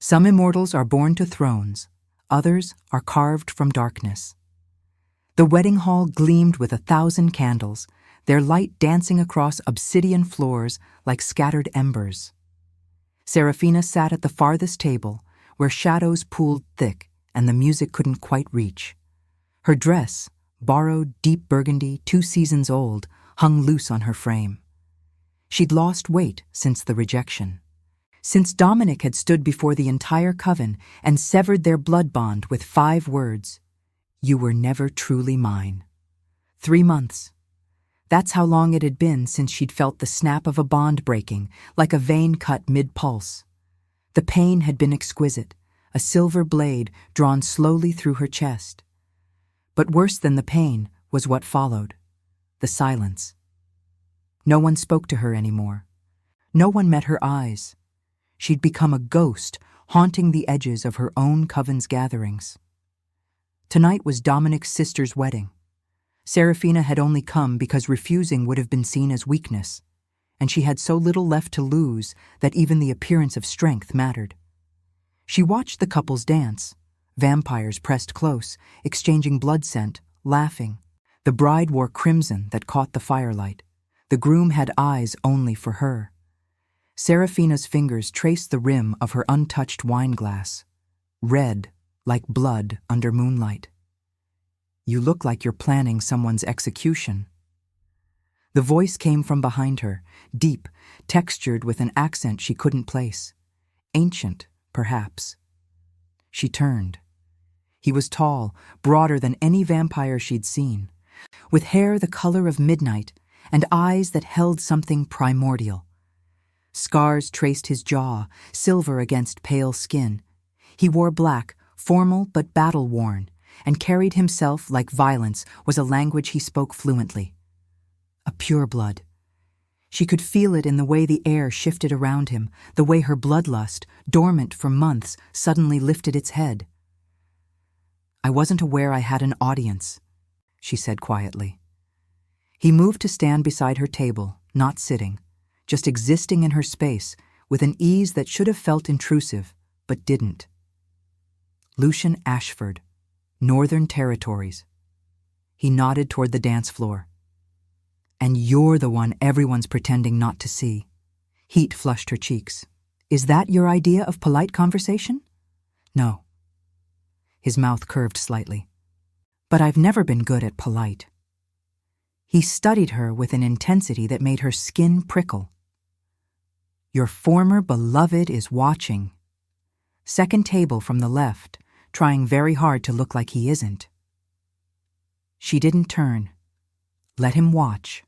Some immortals are born to thrones, others are carved from darkness. The wedding hall gleamed with 1,000 candles, their light dancing across obsidian floors like scattered embers. Serafina sat at the farthest table, where shadows pooled thick and the music couldn't quite reach. Her dress, borrowed deep burgundy, 2 seasons old, hung loose on her frame. She'd lost weight since the rejection. Since Dominic had stood before the entire coven and severed their blood bond with 5 words, "You were never truly mine." 3 months. That's how long it had been since she'd felt the snap of a bond breaking, like a vein cut mid-pulse. The pain had been exquisite, a silver blade drawn slowly through her chest. But worse than the pain was what followed, the silence. No one spoke to her anymore. No one met her eyes. She'd become a ghost, haunting the edges of her own coven's gatherings. Tonight was Dominic's sister's wedding. Serafina had only come because refusing would have been seen as weakness, and she had so little left to lose that even the appearance of strength mattered. She watched the couples dance, vampires pressed close, exchanging blood scent, laughing. The bride wore crimson that caught the firelight. The groom had eyes only for her. Serafina's fingers traced the rim of her untouched wine glass, red like blood under moonlight. "You look like you're planning someone's execution." The voice came from behind her, deep, textured with an accent she couldn't place. Ancient, perhaps. She turned. He was tall, broader than any vampire she'd seen, with hair the color of midnight and eyes that held something primordial. Scars traced his jaw, silver against pale skin. He wore black, formal but battle-worn, and carried himself like violence was a language he spoke fluently. A pureblood. She could feel it in the way the air shifted around him, the way her bloodlust, dormant for months, suddenly lifted its head. "I wasn't aware I had an audience," she said quietly. He moved to stand beside her table, not sitting, just existing in her space, with an ease that should have felt intrusive, but didn't. "Lucian Ashford, Northern Territories." He nodded toward the dance floor. "And you're the one everyone's pretending not to see." Heat flushed her cheeks. "Is that your idea of polite conversation?" "No." His mouth curved slightly. "But I've never been good at polite." He studied her with an intensity that made her skin prickle. "Your former beloved is watching." Second table from the left, trying very hard to look like he isn't. She didn't turn. "Let him watch."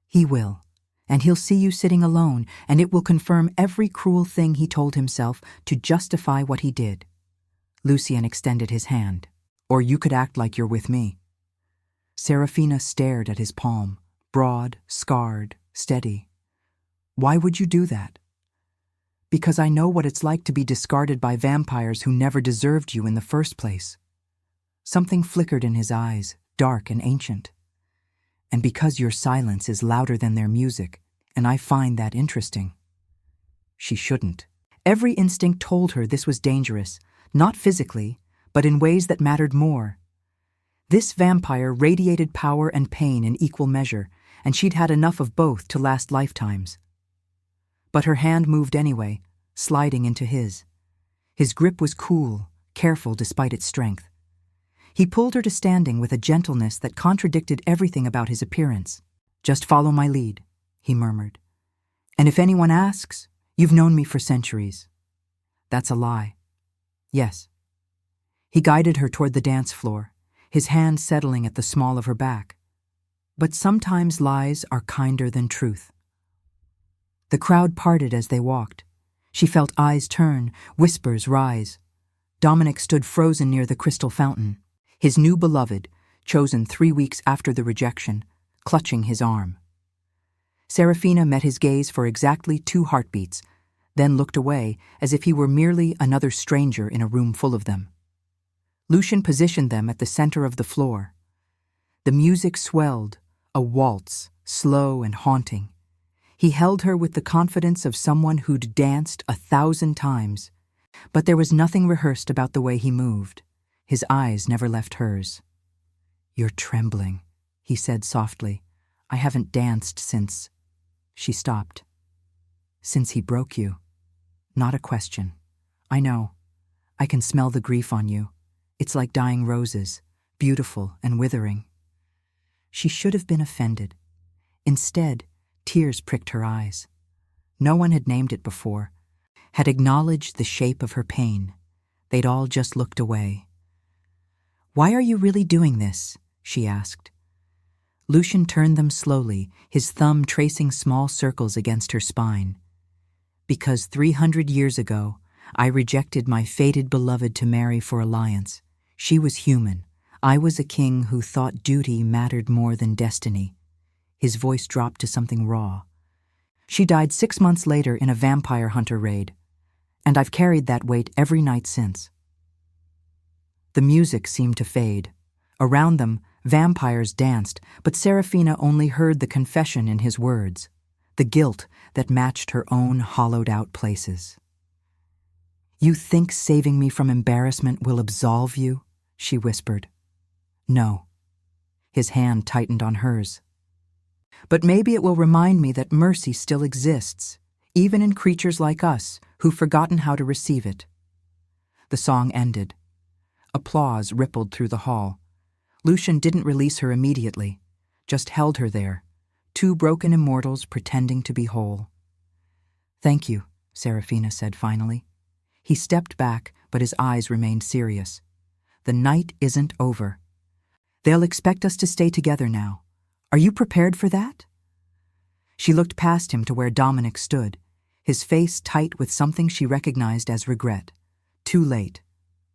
"He will, and he'll see you sitting alone, and it will confirm every cruel thing he told himself to justify what he did." Lucian extended his hand. "Or you could act like you're with me." Serafina stared at his palm, broad, scarred, steady. "Why would you do that?" "Because I know what it's like to be discarded by vampires who never deserved you in the first place." Something flickered in his eyes, dark and ancient. "And because your silence is louder than their music, and I find that interesting." She shouldn't. Every instinct told her this was dangerous, not physically, but in ways that mattered more. This vampire radiated power and pain in equal measure, and she'd had enough of both to last lifetimes. But her hand moved anyway, sliding into his. His grip was cool, careful despite its strength. He pulled her to standing with a gentleness that contradicted everything about his appearance. "Just follow my lead," he murmured. "And if anyone asks, you've known me for centuries." "That's a lie." "Yes." He guided her toward the dance floor, his hand settling at the small of her back. "But sometimes lies are kinder than truth." The crowd parted as they walked. She felt eyes turn, whispers rise. Dominic stood frozen near the crystal fountain, his new beloved, chosen 3 weeks after the rejection, clutching his arm. Serafina met his gaze for exactly 2 heartbeats, then looked away as if he were merely another stranger in a room full of them. Lucian positioned them at the center of the floor. The music swelled, a waltz, slow and haunting. He held her with the confidence of someone who'd danced 1,000 times, But there was nothing rehearsed about the way he moved. His eyes never left hers. "You're trembling," he said softly. "I haven't danced since—" She stopped. "Since he broke you." Not a question. "I know. I can smell the grief on you. It's like dying roses, beautiful and withering." She should have been offended. Instead, tears pricked her eyes. No one had named it before, had acknowledged the shape of her pain. They'd all just looked away. "Why are you really doing this?" she asked. Lucian turned them slowly, his thumb tracing small circles against her spine. "Because 300 years ago, I rejected my fated beloved to marry for alliance. She was human. I was a king who thought duty mattered more than destiny." His voice dropped to something raw. "She died 6 months later in a vampire hunter raid, and I've carried that weight every night since." The music seemed to fade. Around them, vampires danced, but Serafina only heard the confession in his words, the guilt that matched her own hollowed-out places. "You think saving me from embarrassment will absolve you?" she whispered. "No." His hand tightened on hers. "But maybe it will remind me that mercy still exists, even in creatures like us who've forgotten how to receive it." The song ended. Applause rippled through the hall. Lucian didn't release her immediately, just held her there, two broken immortals pretending to be whole. "Thank you," Serafina said finally. He stepped back, but his eyes remained serious. "The night isn't over. They'll expect us to stay together now. Are you prepared for that?" She looked past him to where Dominic stood, his face tight with something she recognized as regret. Too late.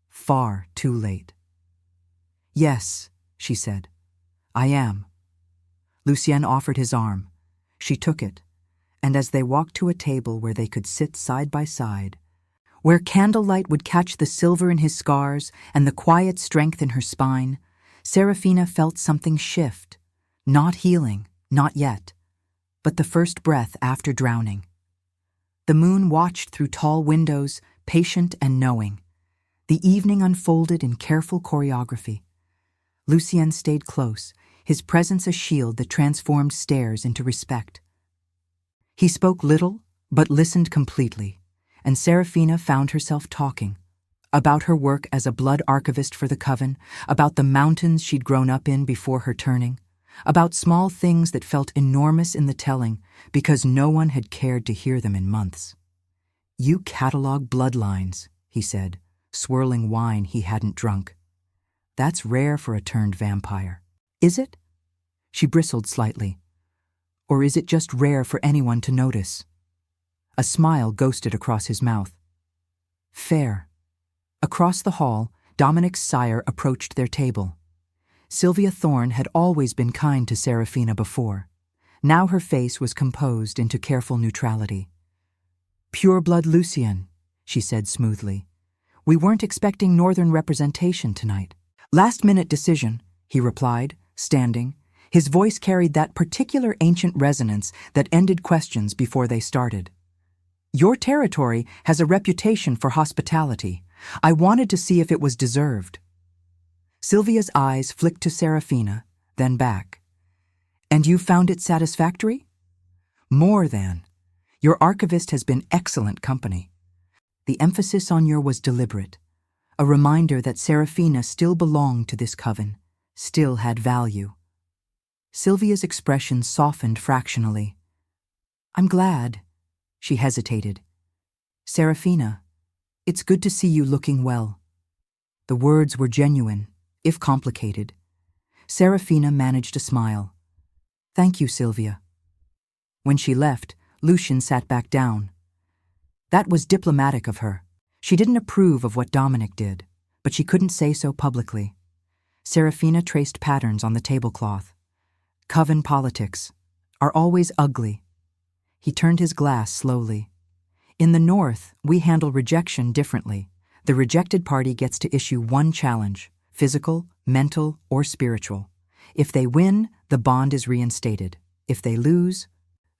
Far too late. "Yes," she said. "I am." Lucien offered his arm. She took it, and as they walked to a table where they could sit side by side, where candlelight would catch the silver in his scars and the quiet strength in her spine, Serafina felt something shift. Not healing, not yet, but the first breath after drowning. The moon watched through tall windows, patient and knowing. The evening unfolded in careful choreography. Lucien stayed close, his presence a shield that transformed stares into respect. He spoke little, but listened completely, and Serafina found herself talking about her work as a blood archivist for the Coven, about the mountains she'd grown up in before her turning, about small things that felt enormous in the telling because no one had cared to hear them in months. "You catalog bloodlines," he said, swirling wine he hadn't drunk. "That's rare for a turned vampire. Is it?" She bristled slightly. "Or is it just rare for anyone to notice?" A smile ghosted across his mouth. "Fair." Across the hall, Dominic's sire approached their table. Sylvia Thorne had always been kind to Serafina before. Now her face was composed into careful neutrality. "Pure-blood Lucien," she said smoothly. "We weren't expecting northern representation tonight." "Last-minute decision," he replied, standing. His voice carried that particular ancient resonance that ended questions before they started. "Your territory has a reputation for hospitality. I wanted to see if it was deserved." Sylvia's eyes flicked to Serafina, then back. "And you found it satisfactory?" "More than. Your archivist has been excellent company." The emphasis on your was deliberate, a reminder that Serafina still belonged to this coven, still had value. Sylvia's expression softened fractionally. "I'm glad." She hesitated. "Serafina, it's good to see you looking well." The words were genuine, if complicated. Serafina managed a smile. "Thank you, Sylvia." When she left, Lucien sat back down. That was diplomatic of her. She didn't approve of what Dominic did, but she couldn't say so publicly. Serafina traced patterns on the tablecloth. "Coven politics are always ugly." He turned his glass slowly. "In the North, we handle rejection differently. The rejected party gets to issue one challenge, physical, mental, or spiritual. If they win, the bond is reinstated. If they lose,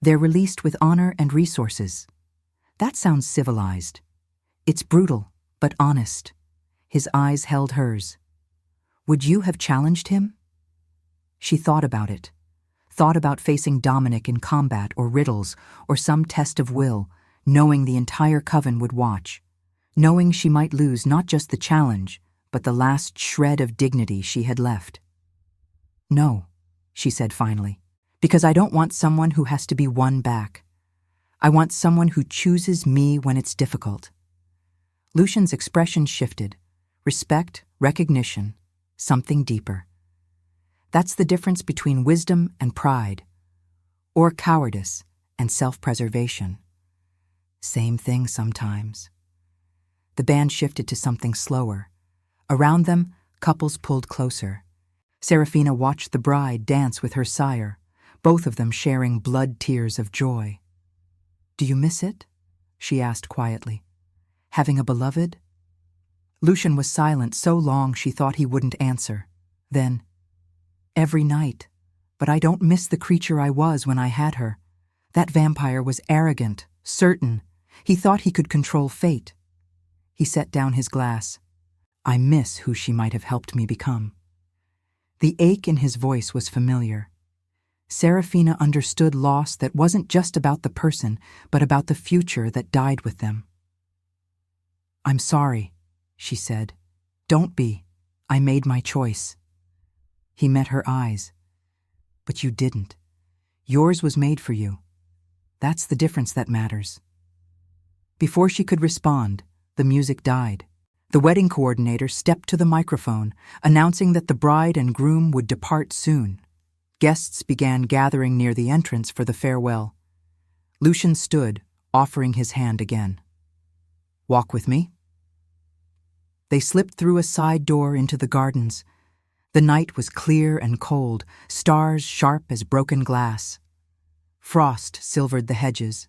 they're released with honor and resources." That sounds civilized. It's brutal, but honest. His eyes held hers. Would you have challenged him? She thought about it. Thought about facing Dominic in combat or riddles or some test of will, knowing the entire coven would watch. Knowing she might lose not just the challenge, but the last shred of dignity she had left. No, she said finally, because I don't want someone who has to be won back. I want someone who chooses me when it's difficult. Lucian's expression shifted. Respect, recognition, something deeper. That's the difference between wisdom and pride, or cowardice and self-preservation. Same thing sometimes. The band shifted to something slower. Around them, couples pulled closer. Serafina watched the bride dance with her sire, both of them sharing blood tears of joy. Do you miss it? She asked quietly. Having a beloved? Lucian was silent so long she thought he wouldn't answer. Then, every night, but I don't miss the creature I was when I had her. That vampire was arrogant, certain. He thought he could control fate. He set down his glass. I miss who she might have helped me become. The ache in his voice was familiar. Serafina understood loss that wasn't just about the person, but about the future that died with them. I'm sorry, she said. Don't be. I made my choice. He met her eyes. But you didn't. Yours was made for you. That's the difference that matters. Before she could respond, the music died. The wedding coordinator stepped to the microphone, announcing that the bride and groom would depart soon. Guests began gathering near the entrance for the farewell. Lucian stood, offering his hand again. Walk with me? They slipped through a side door into the gardens. The night was clear and cold, stars sharp as broken glass. Frost silvered the hedges.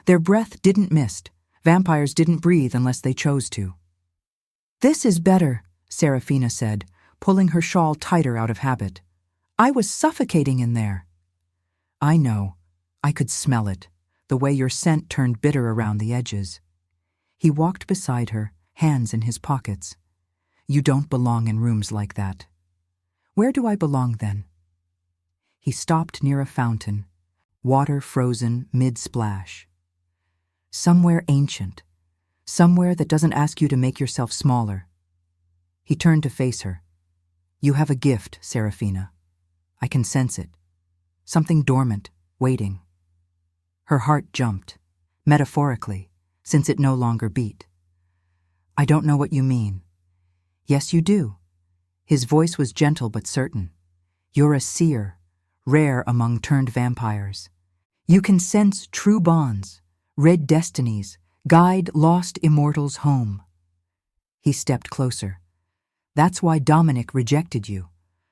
Their breath didn't mist. Vampires didn't breathe unless they chose to. This is better, Serafina said, pulling her shawl tighter out of habit. I was suffocating in there. I know. I could smell it, the way your scent turned bitter around the edges. He walked beside her, hands in his pockets. You don't belong in rooms like that. Where do I belong then? He stopped near a fountain, water frozen mid-splash. Somewhere ancient, somewhere that doesn't ask you to make yourself smaller. He turned to face her. You have a gift, Serafina. I can sense it. Something dormant, waiting. Her heart jumped, metaphorically, since it no longer beat. I don't know what you mean. Yes, you do. His voice was gentle but certain. You're a seer, rare among turned vampires. You can sense true bonds, red destinies, guide lost immortals home. He stepped closer. That's why Dominic rejected you.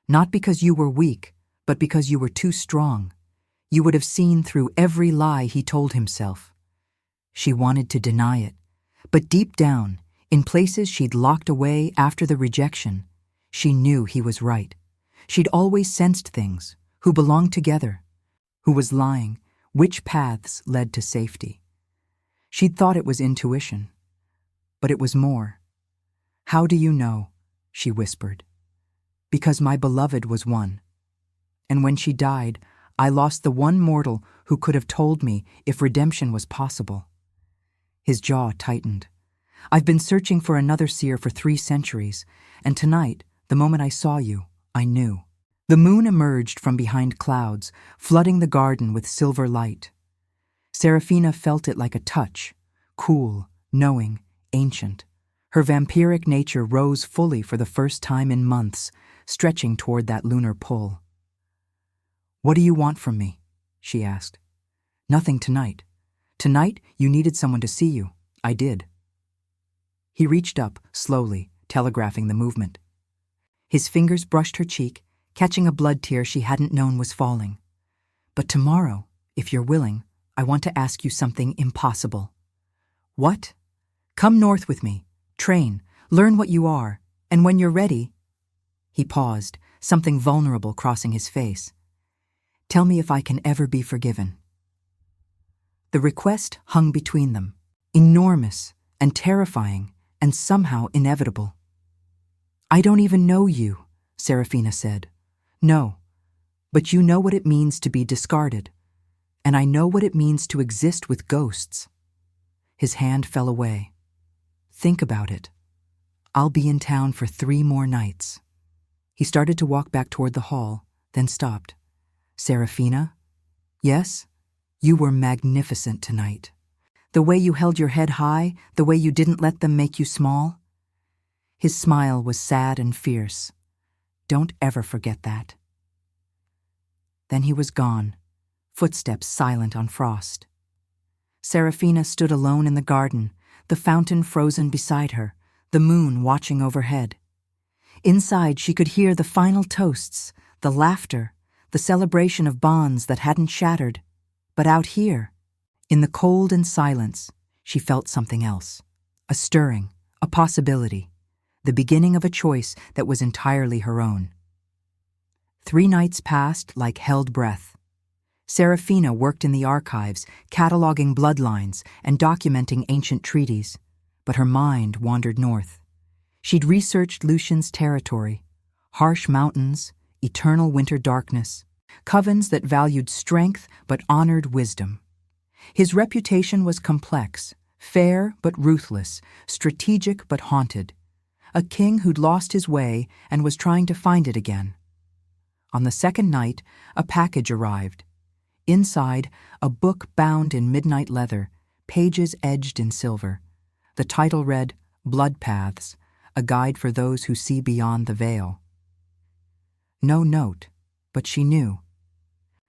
Not because you were weak, but because you were too strong. You would have seen through every lie he told himself. She wanted to deny it, but deep down, in places she'd locked away after the rejection, she knew he was right. She'd always sensed things, who belonged together, who was lying, which paths led to safety. She'd thought it was intuition, but it was more. How do you know? She whispered. Because my beloved was one. And when she died, I lost the one mortal who could have told me if redemption was possible. His jaw tightened. I've been searching for another seer for 3 centuries, and tonight, the moment I saw you, I knew. The moon emerged from behind clouds, flooding the garden with silver light. Serafina felt it like a touch, cool, knowing, ancient. Her vampiric nature rose fully for the first time in months, stretching toward that lunar pull. What do you want from me? She asked. Nothing tonight. Tonight, you needed someone to see you. I did. He reached up, slowly, telegraphing the movement. His fingers brushed her cheek, catching a blood tear she hadn't known was falling. But tomorrow, if you're willing, I want to ask you something impossible. What? Come north with me. Train. Learn what you are. And when you're ready... He paused, something vulnerable crossing his face. Tell me if I can ever be forgiven. The request hung between them, enormous and terrifying and somehow inevitable. "I don't even know you," Serafina said. "No, but you know what it means to be discarded, and I know what it means to exist with ghosts." His hand fell away. "Think about it. I'll be in town for 3 more nights." He started to walk back toward the hall, then stopped. "Serafina? Yes? You were magnificent tonight. The way you held your head high, the way you didn't let them make you small." His smile was sad and fierce. "Don't ever forget that." Then he was gone, footsteps silent on frost. Serafina stood alone in the garden, the fountain frozen beside her, the moon watching overhead. Inside, she could hear the final toasts, the laughter, the celebration of bonds that hadn't shattered. But out here, in the cold and silence, she felt something else. A stirring, a possibility, the beginning of a choice that was entirely her own. 3 nights passed like held breath. Serafina worked in the archives, cataloging bloodlines and documenting ancient treaties, but her mind wandered north. She'd researched Lucian's territory, harsh mountains, eternal winter darkness, covens that valued strength but honored wisdom. His reputation was complex, fair but ruthless, strategic but haunted. A king who'd lost his way and was trying to find it again. On the second night, a package arrived. Inside, a book bound in midnight leather, pages edged in silver. The title read, "Blood Paths, a guide for those who see beyond the veil." No note, but she knew.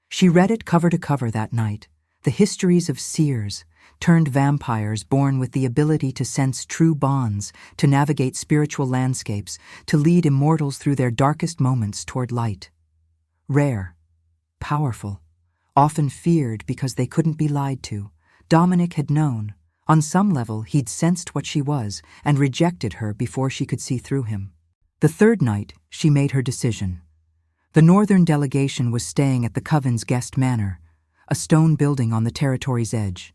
She read it cover to cover that night, the histories of seers, turned vampires born with the ability to sense true bonds, to navigate spiritual landscapes, to lead immortals through their darkest moments toward light. Rare, powerful, often feared because they couldn't be lied to, Dominic had known. On some level, he'd sensed what she was and rejected her before she could see through him. The third night, she made her decision. The northern delegation was staying at the Coven's guest manor, a stone building on the territory's edge.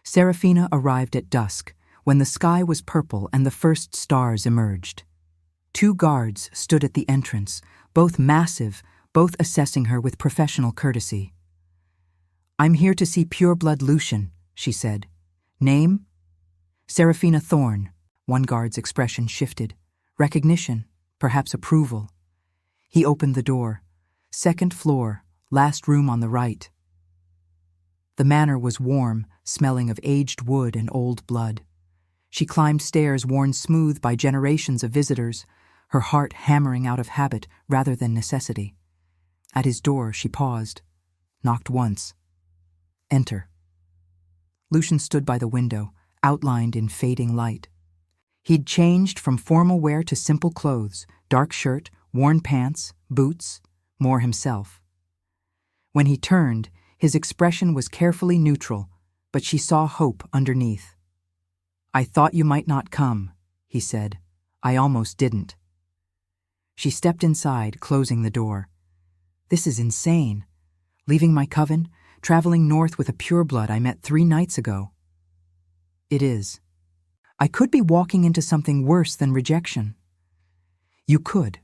Serafina arrived at dusk, when the sky was purple and the first stars emerged. 2 guards stood at the entrance, both massive, both assessing her with professional courtesy. "I'm here to see pureblood Lucian," she said. "Name?" "Serafina Thorne." One guard's expression shifted. Recognition, perhaps approval. He opened the door. "Second floor, last room on the right." The manor was warm, smelling of aged wood and old blood. She climbed stairs worn smooth by generations of visitors, her heart hammering out of habit rather than necessity. At his door, she paused, knocked once. "Enter." Lucian stood by the window, outlined in fading light. He'd changed from formal wear to simple clothes, dark shirt, worn pants, boots, more himself. When he turned, his expression was carefully neutral, but she saw hope underneath. "I thought you might not come," he said. "I almost didn't." She stepped inside, closing the door. "This is insane. Leaving my coven, traveling north with a pureblood I met 3 nights ago." "It is. I could be walking into something worse than rejection." "You could."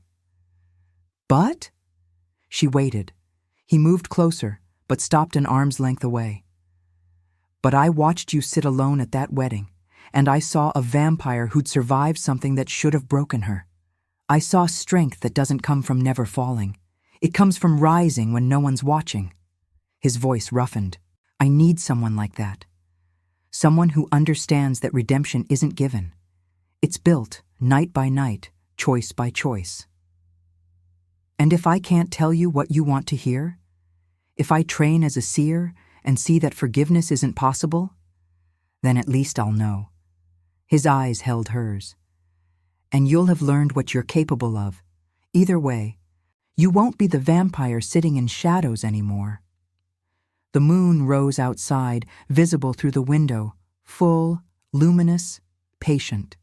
"But?" She waited. He moved closer, but stopped an arm's length away. "But I watched you sit alone at that wedding, and I saw a vampire who'd survived something that should have broken her. I saw strength that doesn't come from never falling. It comes from rising when no one's watching." His voice roughened. "I need someone like that. Someone who understands that redemption isn't given. It's built, night by night, choice by choice." "And if I can't tell you what you want to hear? If I train as a seer and see that forgiveness isn't possible? Then at least I'll know." His eyes held hers. "And you'll have learned what you're capable of. Either way, you won't be the vampire sitting in shadows anymore." The moon rose outside, visible through the window, full, luminous, patient.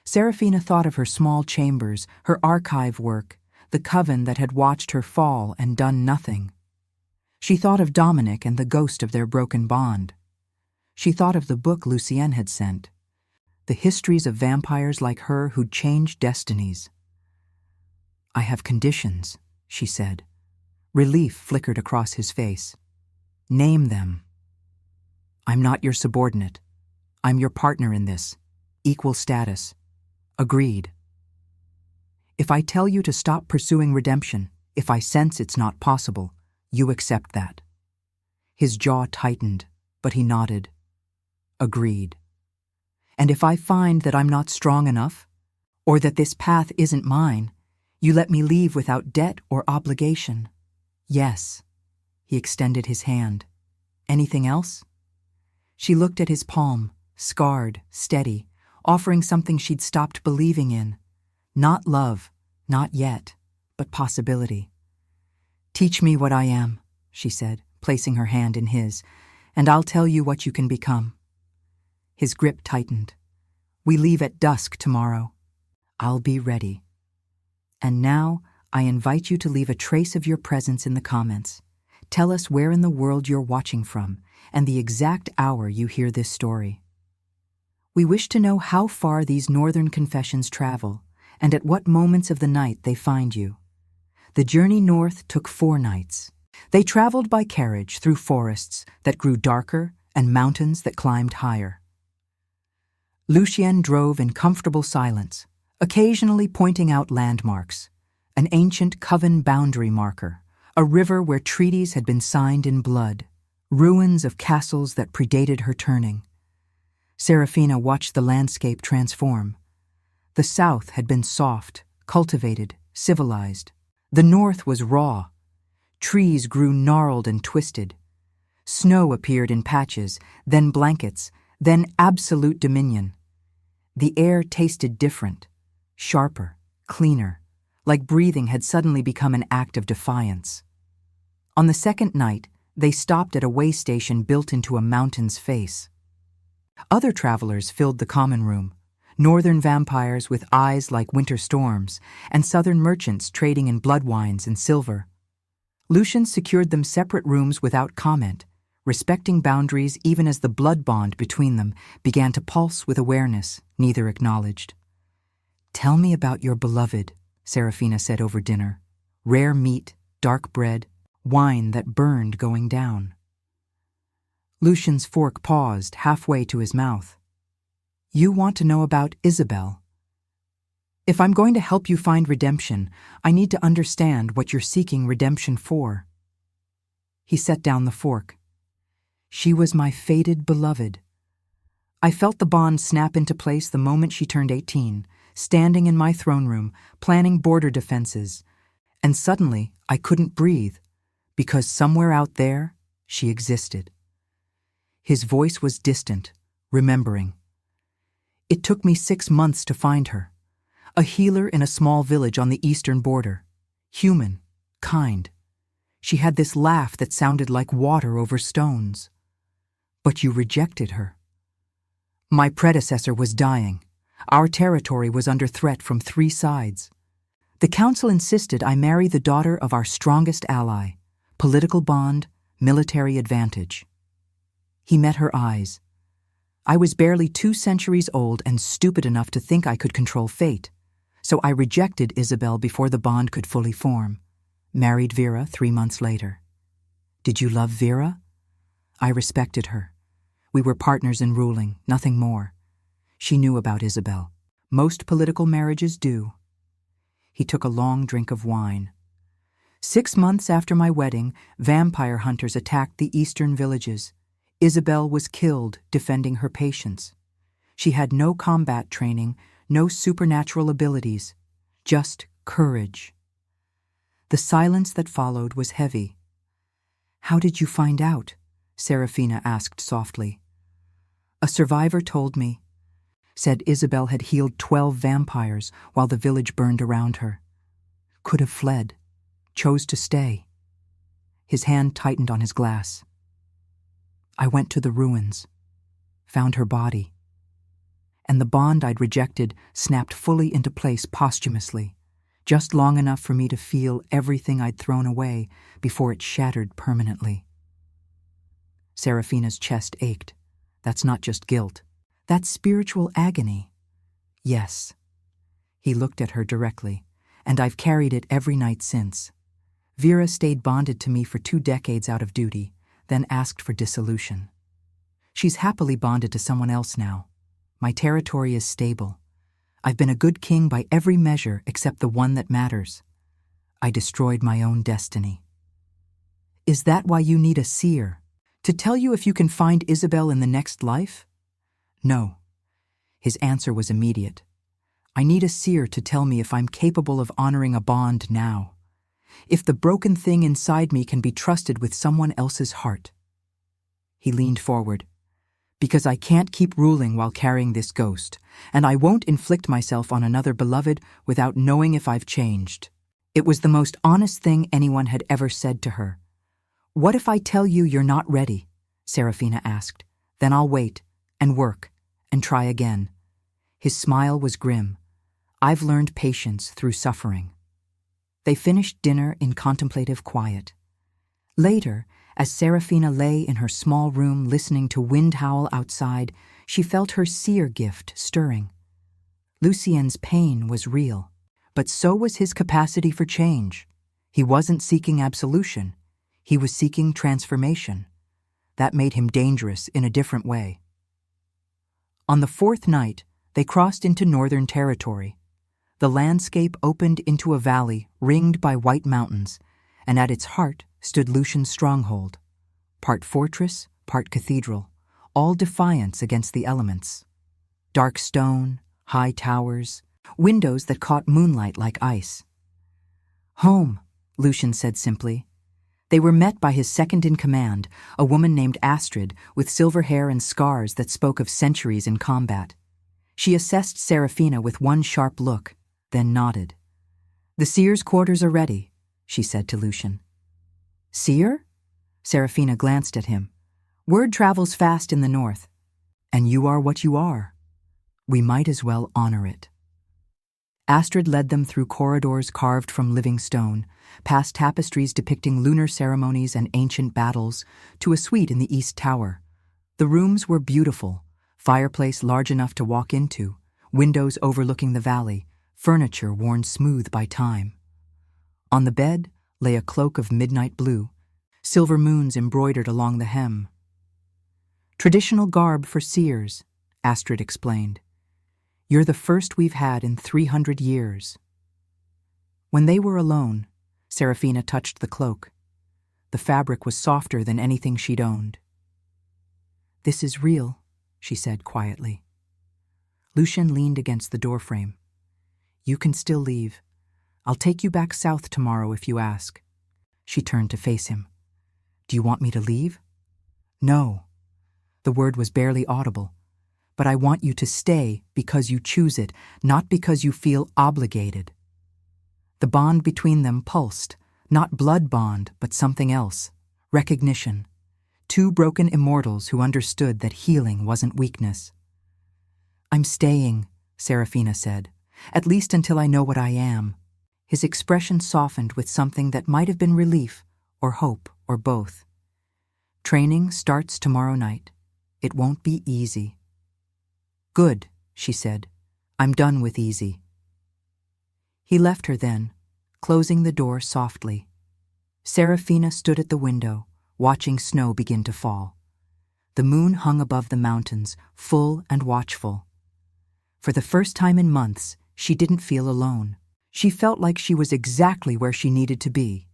Serafina thought of her small chambers, her archive work, the coven that had watched her fall and done nothing. She thought of Dominic and the ghost of their broken bond. She thought of the book Lucienne had sent. the histories of vampires like her who'd changed destinies. "I have conditions," she said. Relief flickered across his face. "Name them." "I'm not your subordinate. I'm your partner in this. Equal status. Agreed. If I tell you to stop pursuing redemption, if I sense it's not possible, you accept that." His jaw tightened, but he nodded. "Agreed. And if I find that I'm not strong enough, or that this path isn't mine, you let me leave without debt or obligation." "Yes." He extended his hand. "Anything else?" She looked at his palm, scarred, steady, offering something she'd stopped believing in. Not love, not yet, but possibility. "Teach me what I am," she said, placing her hand in his, "and I'll tell you what you can become." His grip tightened. "We leave at dusk tomorrow." "I'll be ready." "And now, I invite you to leave a trace of your presence in the comments. Tell us where in the world you're watching from, and the exact hour you hear this story. We wish to know how far these northern confessions travel, and at what moments of the night they find you. The journey north took 4 nights. They traveled by carriage through forests that grew darker and mountains that climbed higher. Lucien drove in comfortable silence, occasionally pointing out landmarks, an ancient coven boundary marker, a river where treaties had been signed in blood, ruins of castles that predated her turning. Serafina watched the landscape transform. The south had been soft, cultivated, civilized. The north was raw. Trees grew gnarled and twisted. Snow appeared in patches, then blankets, then absolute dominion. The air tasted different, sharper, cleaner, like breathing had suddenly become an act of defiance. On the second night, they stopped at a way station built into a mountain's face. Other travelers filled the common room, northern vampires with eyes like winter storms, and southern merchants trading in blood wines and silver. Lucien secured them separate rooms without comment, respecting boundaries even as the blood bond between them began to pulse with awareness neither acknowledged. "Tell me about your beloved," Serafina said over dinner. "Rare meat, dark bread, wine that burned going down." Lucien's fork paused halfway to his mouth. "You want to know about Isabel. If I'm going to help you find redemption, I need to understand what you're seeking redemption for." He set down the fork. "She was my fated beloved. I felt the bond snap into place the moment she turned 18, standing in my throne room, planning border defenses, and suddenly I couldn't breathe, because somewhere out there, she existed." His voice was distant, remembering. "It took me 6 months to find her. A healer in a small village on the eastern border. Human, kind. She had this laugh that sounded like water over stones. But you rejected her. My predecessor was dying. Our territory was under threat from 3 sides. The council insisted I marry the daughter of our strongest ally. Political bond, military advantage." He met her eyes. "I was barely 2 centuries old and stupid enough to think I could control fate, so I rejected Isabel before the bond could fully form. Married Vera 3 months later." "Did you love Vera?" "I respected her. We were partners in ruling, nothing more. She knew about Isabel. Most political marriages do." He took a long drink of wine. 6 months after my wedding, vampire hunters attacked the eastern villages. Isabel was killed defending her patients. She had no combat training, no supernatural abilities, just courage. The silence that followed was heavy. "How did you find out?" Serafina asked softly. "A survivor told me. Said Isabel had healed 12 vampires while the village burned around her. Could have fled. Chose to stay." His hand tightened on his glass. "I went to the ruins. Found her body. And the bond I'd rejected snapped fully into place posthumously, just long enough for me to feel everything I'd thrown away before it shattered permanently." Serafina's chest ached. "That's not just guilt. That spiritual agony. Yes. He looked at her directly, and I've carried it every night since. Vera stayed bonded to me for 2 decades out of duty, then asked for dissolution. She's happily bonded to someone else now. My territory is stable. I've been a good king by every measure except the one that matters. I destroyed my own destiny. Is that why you need a seer? To tell you if you can find Isabel in the next life? No. His answer was immediate. I need a seer to tell me if I'm capable of honoring a bond now. If the broken thing inside me can be trusted with someone else's heart. He leaned forward. Because I can't keep ruling while carrying this ghost, and I won't inflict myself on another beloved without knowing if I've changed. It was the most honest thing anyone had ever said to her. What if I tell you you're not ready? Serafina asked. Then I'll wait, and work, and try again. His smile was grim. I've learned patience through suffering. They finished dinner in contemplative quiet. Later, as Serafina lay in her small room listening to wind howl outside, she felt her seer gift stirring. Lucien's pain was real, but so was his capacity for change. He wasn't seeking absolution. He was seeking transformation. That made him dangerous in a different way. On the 4th night, they crossed into northern territory. The landscape opened into a valley ringed by white mountains, and at its heart stood Lucien's stronghold, part fortress, part cathedral, all defiance against the elements. Dark stone, high towers, windows that caught moonlight like ice. Home, Lucien said simply. They were met by his second-in-command, a woman named Astrid with silver hair and scars that spoke of centuries in combat. She assessed Serafina with one sharp look, then nodded. The seer's quarters are ready, she said to Lucien. Seer? Serafina glanced at him. Word travels fast in the north. And you are what you are. We might as well honor it. Astrid led them through corridors carved from living stone, past tapestries depicting lunar ceremonies and ancient battles, to a suite in the East Tower. The rooms were beautiful, fireplace large enough to walk into, windows overlooking the valley, furniture worn smooth by time. On the bed lay a cloak of midnight blue, silver moons embroidered along the hem. Traditional garb for seers, Astrid explained. You're the first we've had in 300 years. When they were alone, Serafina touched the cloak. The fabric was softer than anything she'd owned. This is real, she said quietly. Lucien leaned against the doorframe. You can still leave. I'll take you back south tomorrow if you ask. She turned to face him. Do you want me to leave? No. The word was barely audible. But I want you to stay because you choose it, not because you feel obligated. The bond between them pulsed, not blood bond, but something else, recognition. 2 broken immortals who understood that healing wasn't weakness. I'm staying, Serafina said, at least until I know what I am. His expression softened with something that might have been relief or hope or both. Training starts tomorrow night. It won't be easy. Good, she said. I'm done with easy. He left her then, closing the door softly. Serafina stood at the window, watching snow begin to fall. The moon hung above the mountains, full and watchful. For the first time in months, she didn't feel alone. She felt like she was exactly where she needed to be.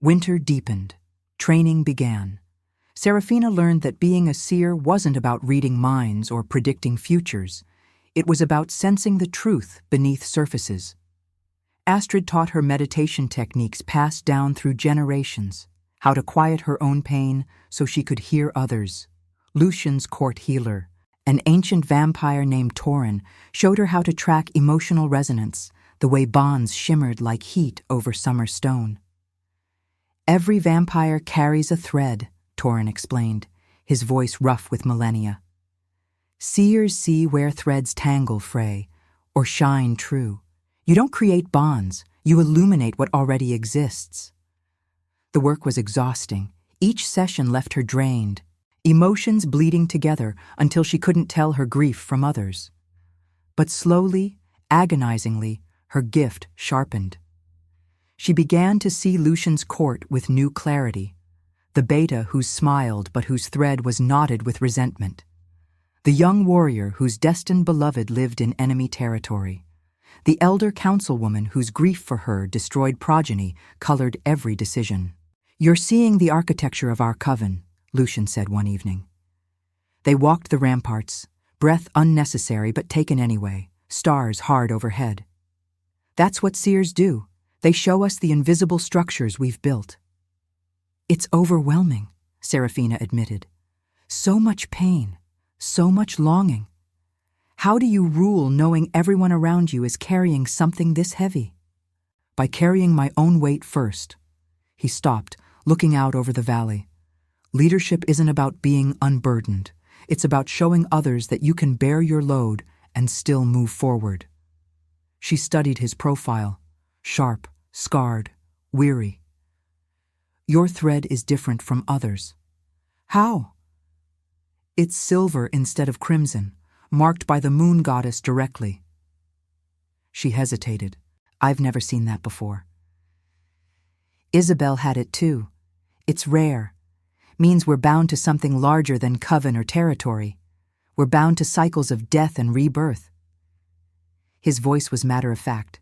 Winter deepened. Training began. Serafina learned that being a seer wasn't about reading minds or predicting futures. It was about sensing the truth beneath surfaces. Astrid taught her meditation techniques passed down through generations, how to quiet her own pain so she could hear others. Lucien's court healer, an ancient vampire named Torin, showed her how to track emotional resonance, the way bonds shimmered like heat over summer stone. Every vampire carries a thread, Torin explained, his voice rough with millennia. Seers see where threads tangle fray, or shine true. You don't create bonds, you illuminate what already exists. The work was exhausting. Each session left her drained. emotions bleeding together until she couldn't tell her grief from others. But slowly, agonizingly, her gift sharpened. She began to see Lucian's court with new clarity, the beta who smiled but whose thread was knotted with resentment, the young warrior whose destined beloved lived in enemy territory, the elder councilwoman whose grief for her destroyed progeny colored every decision. "You're seeing the architecture of our coven," Lucian said one evening. They walked the ramparts, breath unnecessary but taken anyway, stars hard overhead. "That's what seers do. They show us the invisible structures we've built." "It's overwhelming," Serafina admitted. "So much pain, so much longing. How do you rule knowing everyone around you is carrying something this heavy?" "By carrying my own weight first." He stopped, looking out over the valley. "Leadership isn't about being unburdened. It's about showing others that you can bear your load and still move forward." She studied his profile, sharp, scarred, weary. "Your thread is different from others." "How?" "It's silver instead of crimson, marked by the moon goddess directly." She hesitated. "I've never seen that before." "Isabel had it too. It's rare. Means we're bound to something larger than coven or territory. We're bound to cycles of death and rebirth." His voice was matter-of-fact.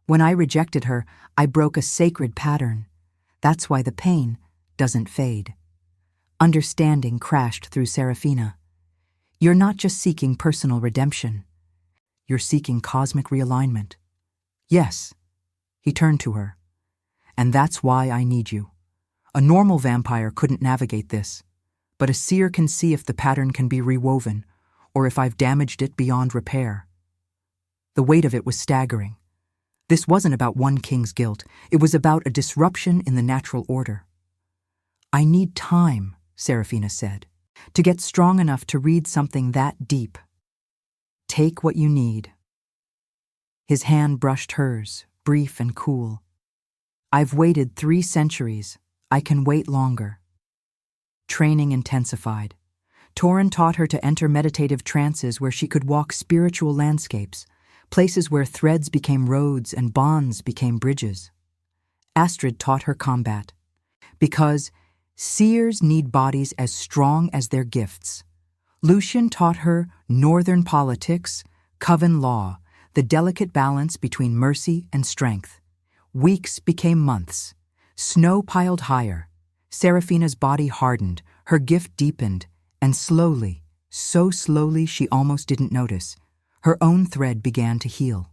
"When I rejected her, I broke a sacred pattern. That's why the pain doesn't fade." Understanding crashed through Serafina. "You're not just seeking personal redemption. You're seeking cosmic realignment." "Yes." He turned to her. "And that's why I need you. A normal vampire couldn't navigate this, but a seer can see if the pattern can be rewoven, or if I've damaged it beyond repair." The weight of it was staggering. This wasn't about one king's guilt. It was about a disruption in the natural order. "I need time," Serafina said, "to get strong enough to read something that deep." "Take what you need." His hand brushed hers, brief and cool. "I've waited 3 centuries. I can wait longer." Training intensified. Torin taught her to enter meditative trances where she could walk spiritual landscapes, places where threads became roads and bonds became bridges. Astrid taught her combat, because seers need bodies as strong as their gifts. Lucian taught her northern politics, coven law, the delicate balance between mercy and strength. Weeks became months. Snow piled higher. Serafina's body hardened, her gift deepened, and slowly, so slowly she almost didn't notice, her own thread began to heal.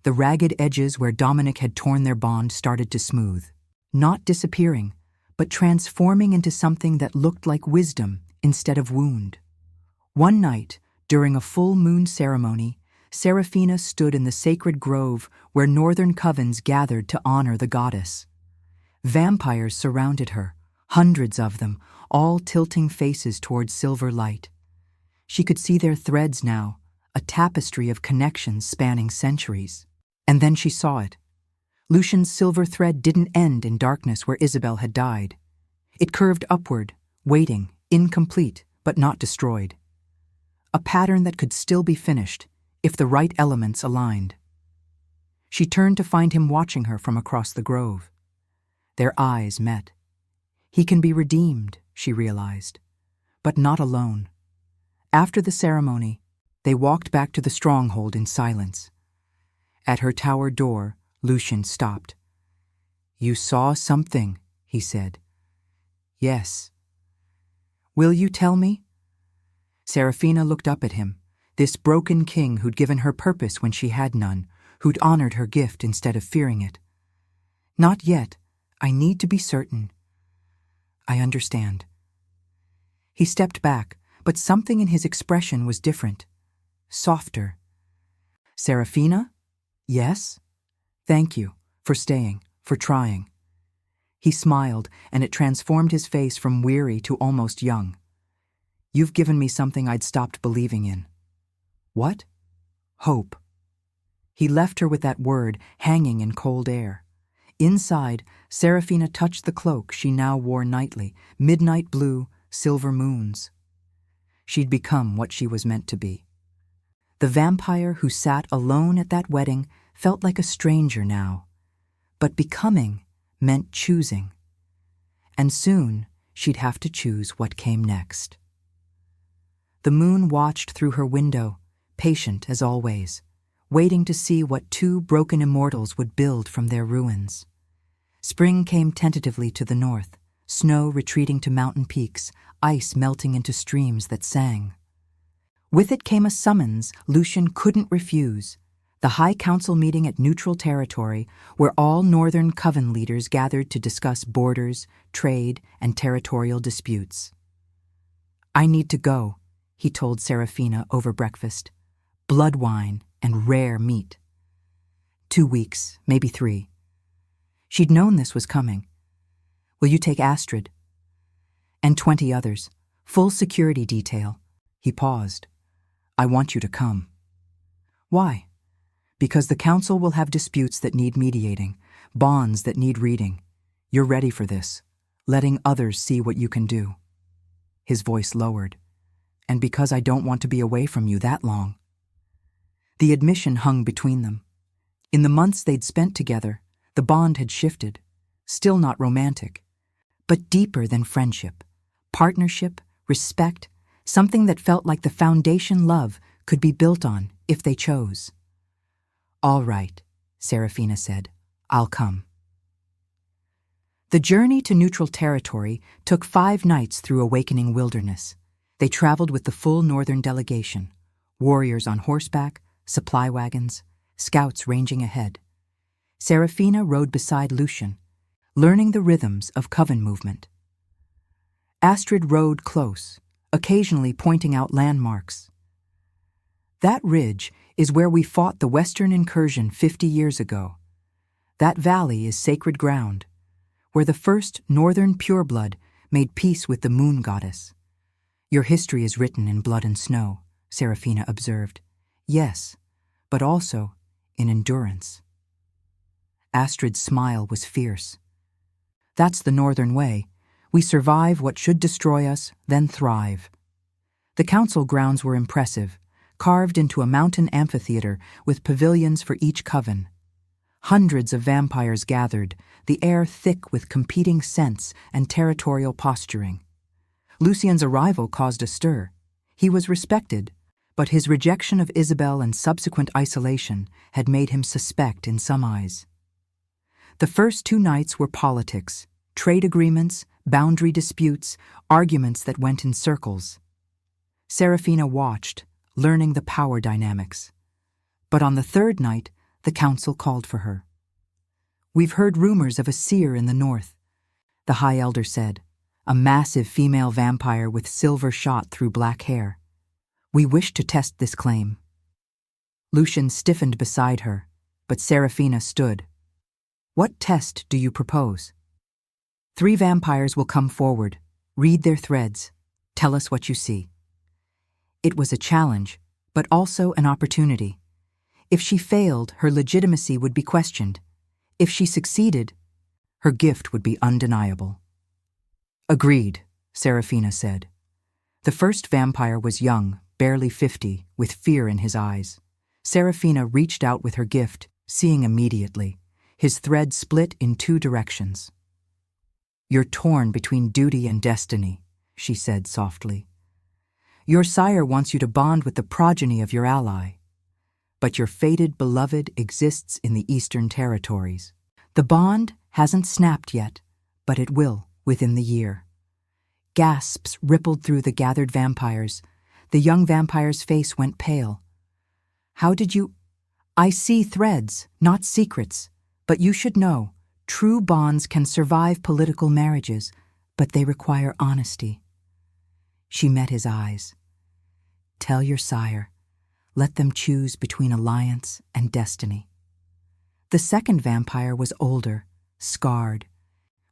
The ragged edges where Dominic had torn their bond started to smooth, not disappearing, but transforming into something that looked like wisdom instead of wound. One night, during a full moon ceremony, Serafina stood in the sacred grove where northern covens gathered to honor the goddess. Vampires surrounded her, hundreds of them, all tilting faces towards silver light. She could see their threads now, a tapestry of connections spanning centuries. And then she saw it. Lucian's silver thread didn't end in darkness where Isabel had died. It curved upward, waiting, incomplete, but not destroyed. A pattern that could still be finished, if the right elements aligned. She turned to find him watching her from across the grove. Their eyes met. He can be redeemed, she realized, but not alone. After the ceremony, they walked back to the stronghold in silence. At her tower door, Lucian stopped. "You saw something," he said. "Yes." "Will you tell me?" Serafina looked up at him, this broken king who'd given her purpose when she had none, who'd honored her gift instead of fearing it. "Not yet. I need to be certain." "I understand." He stepped back, but something in his expression was different, softer. "Serafina? Yes? Thank you for staying, for trying." He smiled, and it transformed his face from weary to almost young. "You've given me something I'd stopped believing in." "What?" "Hope." He left her with that word hanging in cold air. Inside, Serafina touched the cloak she now wore nightly, midnight blue, silver moons. She'd become what she was meant to be. The vampire who sat alone at that wedding felt like a stranger now, but becoming meant choosing. And soon she'd have to choose what came next. The moon watched through her window, patient as always, waiting to see what two broken immortals would build from their ruins. Spring came tentatively to the north, snow retreating to mountain peaks, ice melting into streams that sang. With it came a summons Lucian couldn't refuse, the High Council meeting at neutral territory where all Northern Coven leaders gathered to discuss borders, trade, and territorial disputes. "I need to go," he told Serafina over breakfast. "Blood wine and rare meat." 2 weeks, maybe 3. She'd known this was coming. "Will you take Astrid?" "And 20 others. Full security detail." He paused. "I want you to come." "Why?" "Because the Council will have disputes that need mediating, bonds that need reading. You're ready for this, letting others see what you can do." His voice lowered. "And because I don't want to be away from you that long." The admission hung between them. In the months they'd spent together, the bond had shifted, still not romantic, but deeper than friendship, partnership, respect, something that felt like the foundation love could be built on if they chose. "All right," Serafina said. "I'll come." The journey to neutral territory took 5 nights through Awakening Wilderness. They traveled with the full Northern delegation, warriors on horseback, supply wagons, scouts ranging ahead. Serafina rode beside Lucian, learning the rhythms of Coven movement. Astrid rode close, occasionally pointing out landmarks. "That ridge is where we fought the Western incursion 50 years ago. That valley is sacred ground, where the first Northern pureblood made peace with the moon goddess." "Your history is written in blood and snow," Serafina observed. "Yes, but also in endurance." Astrid's smile was fierce. "That's the Northern way. We survive what should destroy us, then thrive." The council grounds were impressive, carved into a mountain amphitheater with pavilions for each coven. Hundreds of vampires gathered, the air thick with competing scents and territorial posturing. Lucian's arrival caused a stir. He was respected, but his rejection of Isabel and subsequent isolation had made him suspect in some eyes. The first 2 nights were politics, trade agreements, boundary disputes, arguments that went in circles. Serafina watched, learning the power dynamics. But on the 3rd night, the council called for her. "We've heard rumors of a seer in the north," the High Elder said, a massive female vampire with silver shot through black hair. "We wish to test this claim." Lucian stiffened beside her, but Serafina stood. "What test do you propose?" 3 vampires will come forward, read their threads, tell us what you see." It was a challenge, but also an opportunity. If she failed, her legitimacy would be questioned. If she succeeded, her gift would be undeniable. "Agreed," Serafina said. The first vampire was young, barely 50, with fear in his eyes. Serafina reached out with her gift, seeing immediately. His thread split in 2 directions. "You're torn between duty and destiny," she said softly. "Your sire wants you to bond with the progeny of your ally. But your fated beloved exists in the Eastern Territories. The bond hasn't snapped yet, but it will within the year." Gasps rippled through the gathered vampires. The young vampire's face went pale. "How did you—" "I see threads, not secrets. But you should know, true bonds can survive political marriages, but they require honesty." She met his eyes. "Tell your sire. Let them choose between alliance and destiny." The second vampire was older, scarred,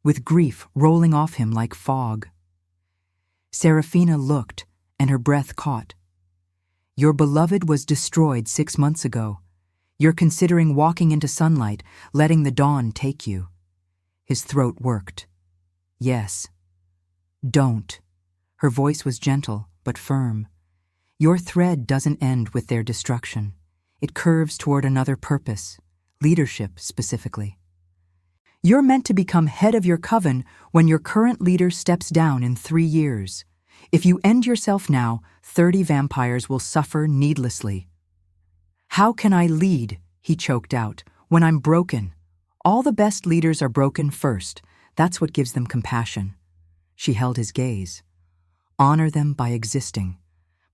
with grief rolling off him like fog. Serafina looked, and her breath caught. "Your beloved was destroyed 6 months ago. You're considering walking into sunlight, letting the dawn take you." His throat worked. "Yes." "Don't." Her voice was gentle, but firm. Your thread doesn't end with their destruction. It curves toward another purpose, leadership specifically. You're meant to become head of your coven when your current leader steps down in 3 years. If you end yourself now, 30 vampires will suffer needlessly. How can I lead, he choked out, when I'm broken? All the best leaders are broken first. That's what gives them compassion. She held his gaze. Honor them by existing,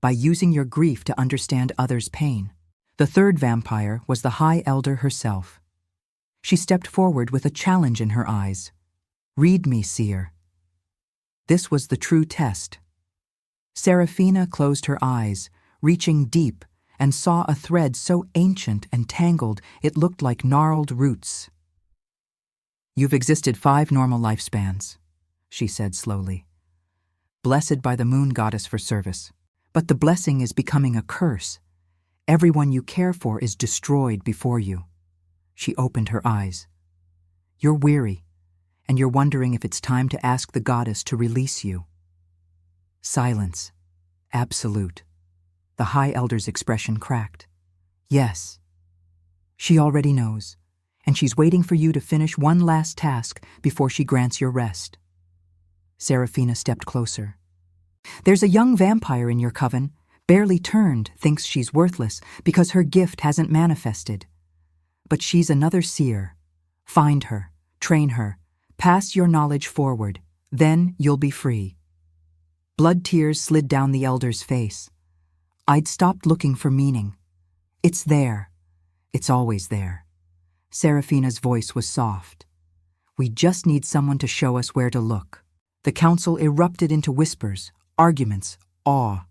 by using your grief to understand others' pain. The third vampire was the High Elder herself. She stepped forward with a challenge in her eyes. Read me, seer. This was the true test. Seraphina closed her eyes, reaching deep, and saw a thread so ancient and tangled it looked like gnarled roots. You've existed 5 normal lifespans, she said slowly. Blessed by the moon goddess for service. But the blessing is becoming a curse. Everyone you care for is destroyed before you. She opened her eyes. You're weary, and you're wondering if it's time to ask the goddess to release you. Silence. Absolute. The High Elder's expression cracked. Yes. She already knows, and she's waiting for you to finish one last task before she grants your rest. Seraphina stepped closer. There's a young vampire in your coven, barely turned, thinks she's worthless because her gift hasn't manifested. But she's another seer. Find her, train her, pass your knowledge forward, then you'll be free. Blood tears slid down the elder's face. I'd stopped looking for meaning. It's there. It's always there. Seraphina's voice was soft. We just need someone to show us where to look. The council erupted into whispers, arguments, awe.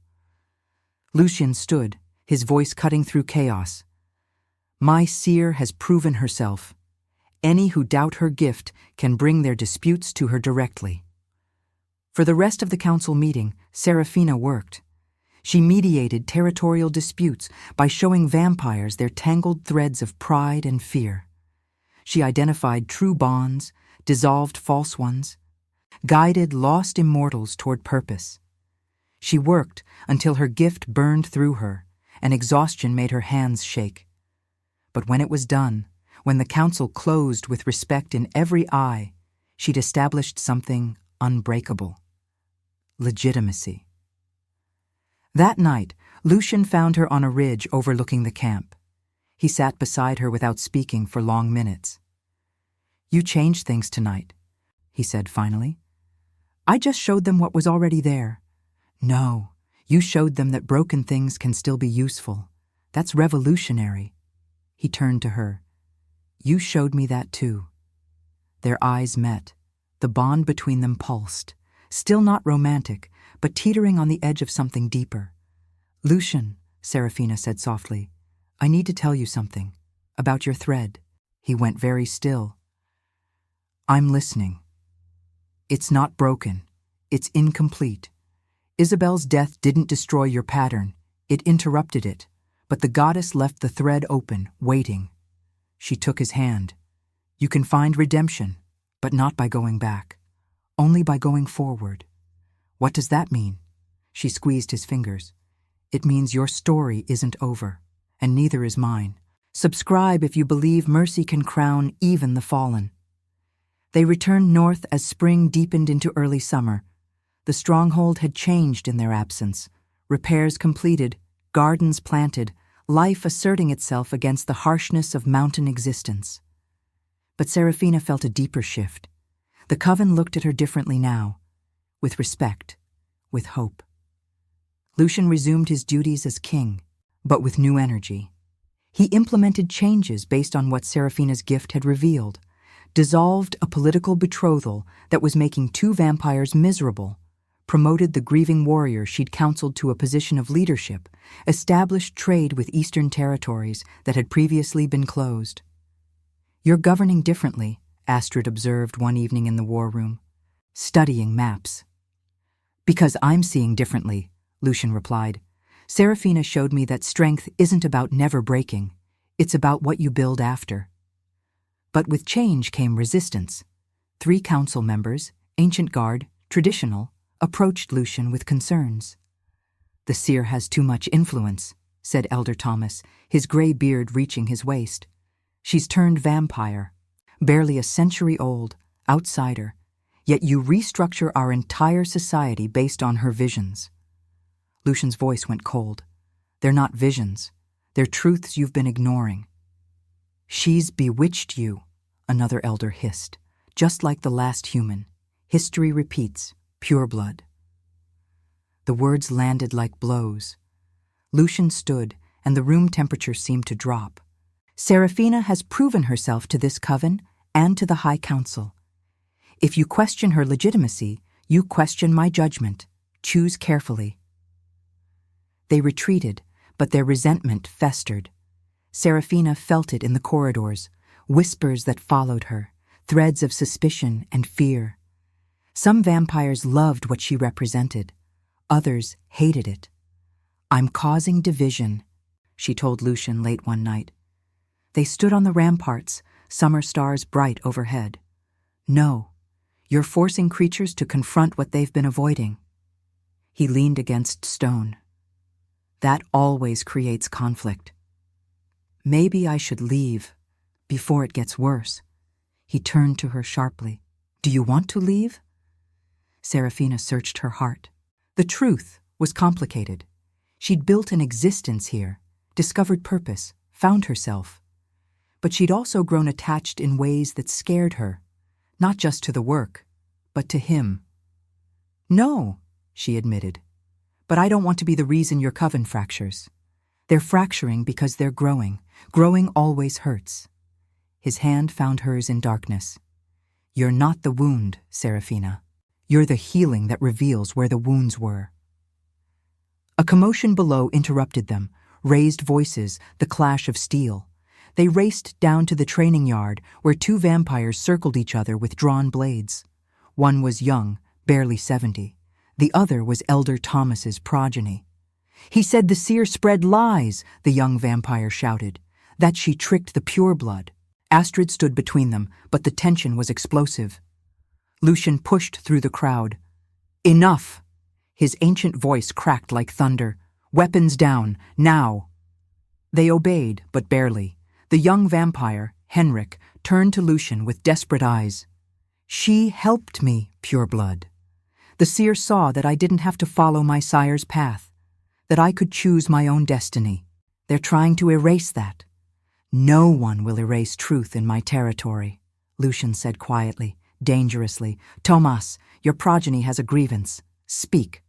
Lucien stood, his voice cutting through chaos. My seer has proven herself. Any who doubt her gift can bring their disputes to her directly. For the rest of the council meeting, Seraphina worked. She mediated territorial disputes by showing vampires their tangled threads of pride and fear. She identified true bonds, dissolved false ones, guided lost immortals toward purpose. She worked until her gift burned through her, and exhaustion made her hands shake. But when it was done, when the council closed with respect in every eye, she'd established something unbreakable. Legitimacy. That night, Lucien found her on a ridge overlooking the camp. He sat beside her without speaking for long minutes. You changed things tonight, he said finally. I just showed them what was already there. No, you showed them that broken things can still be useful. That's revolutionary. He turned to her. You showed me that too. Their eyes met. The bond between them pulsed, still not romantic, but teetering on the edge of something deeper. Lucien, Seraphina said softly, I need to tell you something. About your thread. He went very still. I'm listening. It's not broken. It's incomplete. Isabel's death didn't destroy your pattern. It interrupted it. But the goddess left the thread open, waiting. She took his hand. You can find redemption, but not by going back. Only by going forward. What does that mean? She squeezed his fingers. It means your story isn't over, and neither is mine. Subscribe if you believe mercy can crown even the fallen. They returned north as spring deepened into early summer. The stronghold had changed in their absence. Repairs completed, gardens planted, life asserting itself against the harshness of mountain existence. But Seraphina felt a deeper shift. The coven looked at her differently now, with respect, with hope. Lucien resumed his duties as king, but with new energy. He implemented changes based on what Seraphina's gift had revealed, dissolved a political betrothal that was making 2 vampires miserable, promoted the grieving warrior she'd counseled to a position of leadership, established trade with eastern territories that had previously been closed. You're governing differently, Astrid observed one evening in the war room, studying maps. Because I'm seeing differently, Lucien replied. Seraphina showed me that strength isn't about never breaking, it's about what you build after. But with change came resistance. 3 council members, ancient guard, traditional, approached Lucian with concerns. "The seer has too much influence," said Elder Thomas, his gray beard reaching his waist. "She's turned vampire, barely a century old, outsider, yet you restructure our entire society based on her visions." Lucian's voice went cold. "They're not visions. They're truths you've been ignoring." "She's bewitched you," another elder hissed. "Just like the last human. History repeats, pure blood." The words landed like blows. Lucian stood, and the room temperature seemed to drop. "Seraphina has proven herself to this coven and to the High Council. If you question her legitimacy, you question my judgment. Choose carefully." They retreated, but their resentment festered. Seraphina felt it in the corridors, whispers that followed her, threads of suspicion and fear. Some vampires loved what she represented. Others hated it. "I'm causing division," she told Lucian late one night. They stood on the ramparts, summer stars bright overhead. "No, you're forcing creatures to confront what they've been avoiding." He leaned against stone. "That always creates conflict." "Maybe I should leave before it gets worse." He turned to her sharply. "Do you want to leave?" Seraphina searched her heart. The truth was complicated. She'd built an existence here, discovered purpose, found herself. But she'd also grown attached in ways that scared her, not just to the work, but to him. "No," she admitted, "but I don't want to be the reason your coven fractures. They're fracturing because they're growing. Growing always hurts." His hand found hers in darkness. "You're not the wound, Seraphina. You're the healing that reveals where the wounds were." A commotion below interrupted them, raised voices, the clash of steel. They raced down to the training yard where two vampires circled each other with drawn blades. One was young, barely 70. The other was Elder Thomas's progeny. "He said the seer spread lies," the young vampire shouted. "That she tricked the pureblood." Astrid stood between them, but the tension was explosive. Lucian pushed through the crowd. "Enough!" His ancient voice cracked like thunder. "Weapons down, now!" They obeyed, but barely. The young vampire, Henrik, turned to Lucian with desperate eyes. "She helped me, pureblood. The seer saw that I didn't have to follow my sire's path, that I could choose my own destiny. They're trying to erase that." "No one will erase truth in my territory," Lucian said quietly, dangerously. "Tomas, your progeny has a grievance. Speak."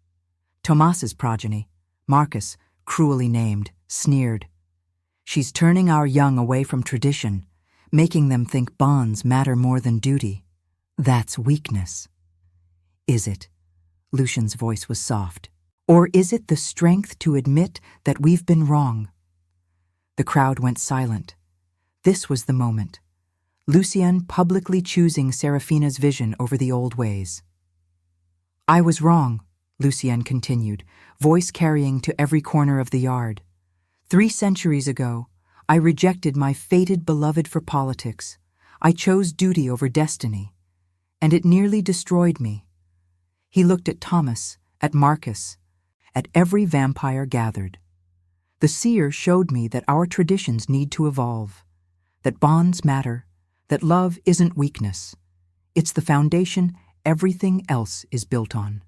Tomas's progeny, Marcus, cruelly named, sneered. "She's turning our young away from tradition, making them think bonds matter more than duty. That's weakness." "Is it?" Lucian's voice was soft. "Or is it the strength to admit that we've been wrong?" The crowd went silent. This was the moment. Lucian publicly choosing Seraphina's vision over the old ways. "I was wrong," Lucian continued, voice carrying to every corner of the yard. 3 centuries ago, I rejected my fated beloved for politics. I chose duty over destiny, and it nearly destroyed me." He looked at Thomas, at Marcus, at every vampire gathered. "The seer showed me that our traditions need to evolve, that bonds matter, that love isn't weakness. It's the foundation everything else is built on."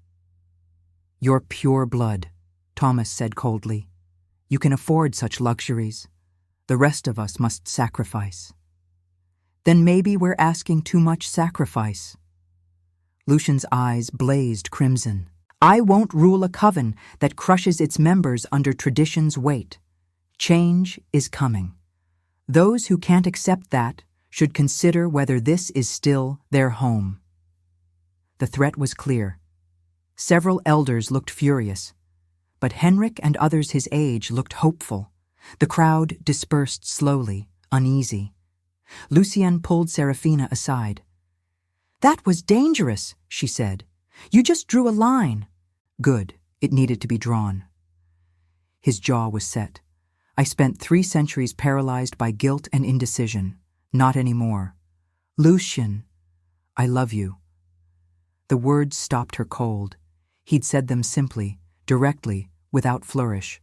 "You're pure blood," Thomas said coldly. "You can afford such luxuries. The rest of us must sacrifice." "Then maybe we're asking too much sacrifice." Lucian's eyes blazed crimson. "I won't rule a coven that crushes its members under tradition's weight. Change is coming. Those who can't accept that should consider whether this is still their home." The threat was clear. Several elders looked furious, but Henrik and others his age looked hopeful. The crowd dispersed slowly, uneasy. Lucian pulled Seraphina aside. "That was dangerous," she said. "You just drew a line." "Good. It needed to be drawn." His jaw was set. "I spent 3 centuries paralyzed by guilt and indecision. Not anymore. Lucian, I love you." The words stopped her cold. He'd said them simply, directly, without flourish.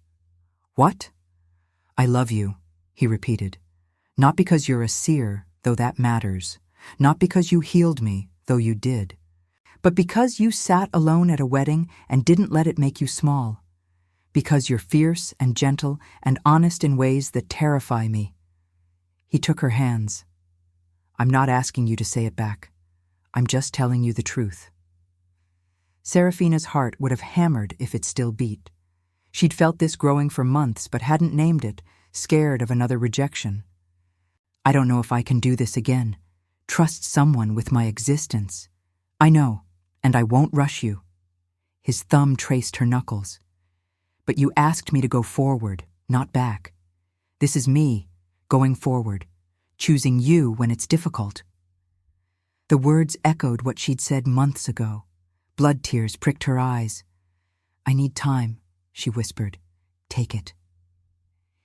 "What?" "I love you," he repeated. "Not because you're a seer, though that matters. Not because you healed me, though you did. But because you sat alone at a wedding and didn't let it make you small. Because you're fierce and gentle and honest in ways that terrify me." He took her hands. "I'm not asking you to say it back. I'm just telling you the truth." Serafina's heart would have hammered if it still beat. She'd felt this growing for months but hadn't named it, scared of another rejection. "I don't know if I can do this again. Trust someone with my existence. I know, and I won't rush you." His thumb traced her knuckles. "But you asked me to go forward, not back. This is me, going forward, choosing you when it's difficult." The words echoed what she'd said months ago. Blood tears pricked her eyes. "I need time," she whispered. "Take it."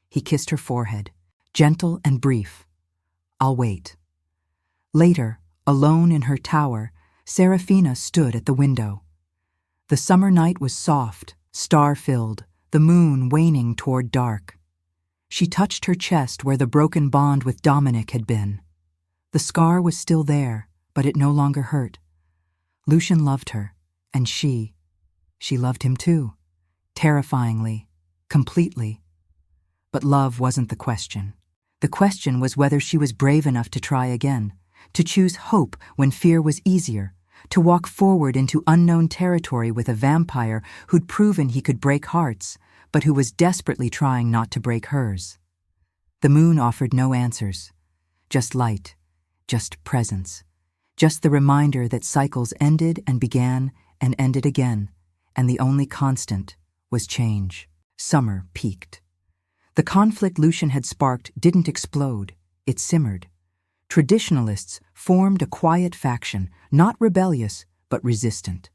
He kissed her forehead, gentle and brief. "I'll wait." Later, alone in her tower, Serafina stood at the window. The summer night was soft, star-filled, the moon waning toward dark. She touched her chest where the broken bond with Dominic had been. The scar was still there, but it no longer hurt. Lucian loved her, and she loved him too, terrifyingly, completely. But love wasn't the question. The question was whether she was brave enough to try again, to choose hope when fear was easier, to walk forward into unknown territory with a vampire who'd proven he could break hearts, but who was desperately trying not to break hers. The moon offered no answers, just light, just presence, just the reminder that cycles ended and began and ended again, and the only constant was change. Summer peaked. The conflict Lucian had sparked didn't explode, it simmered. Traditionalists formed a quiet faction, not rebellious, but resistant.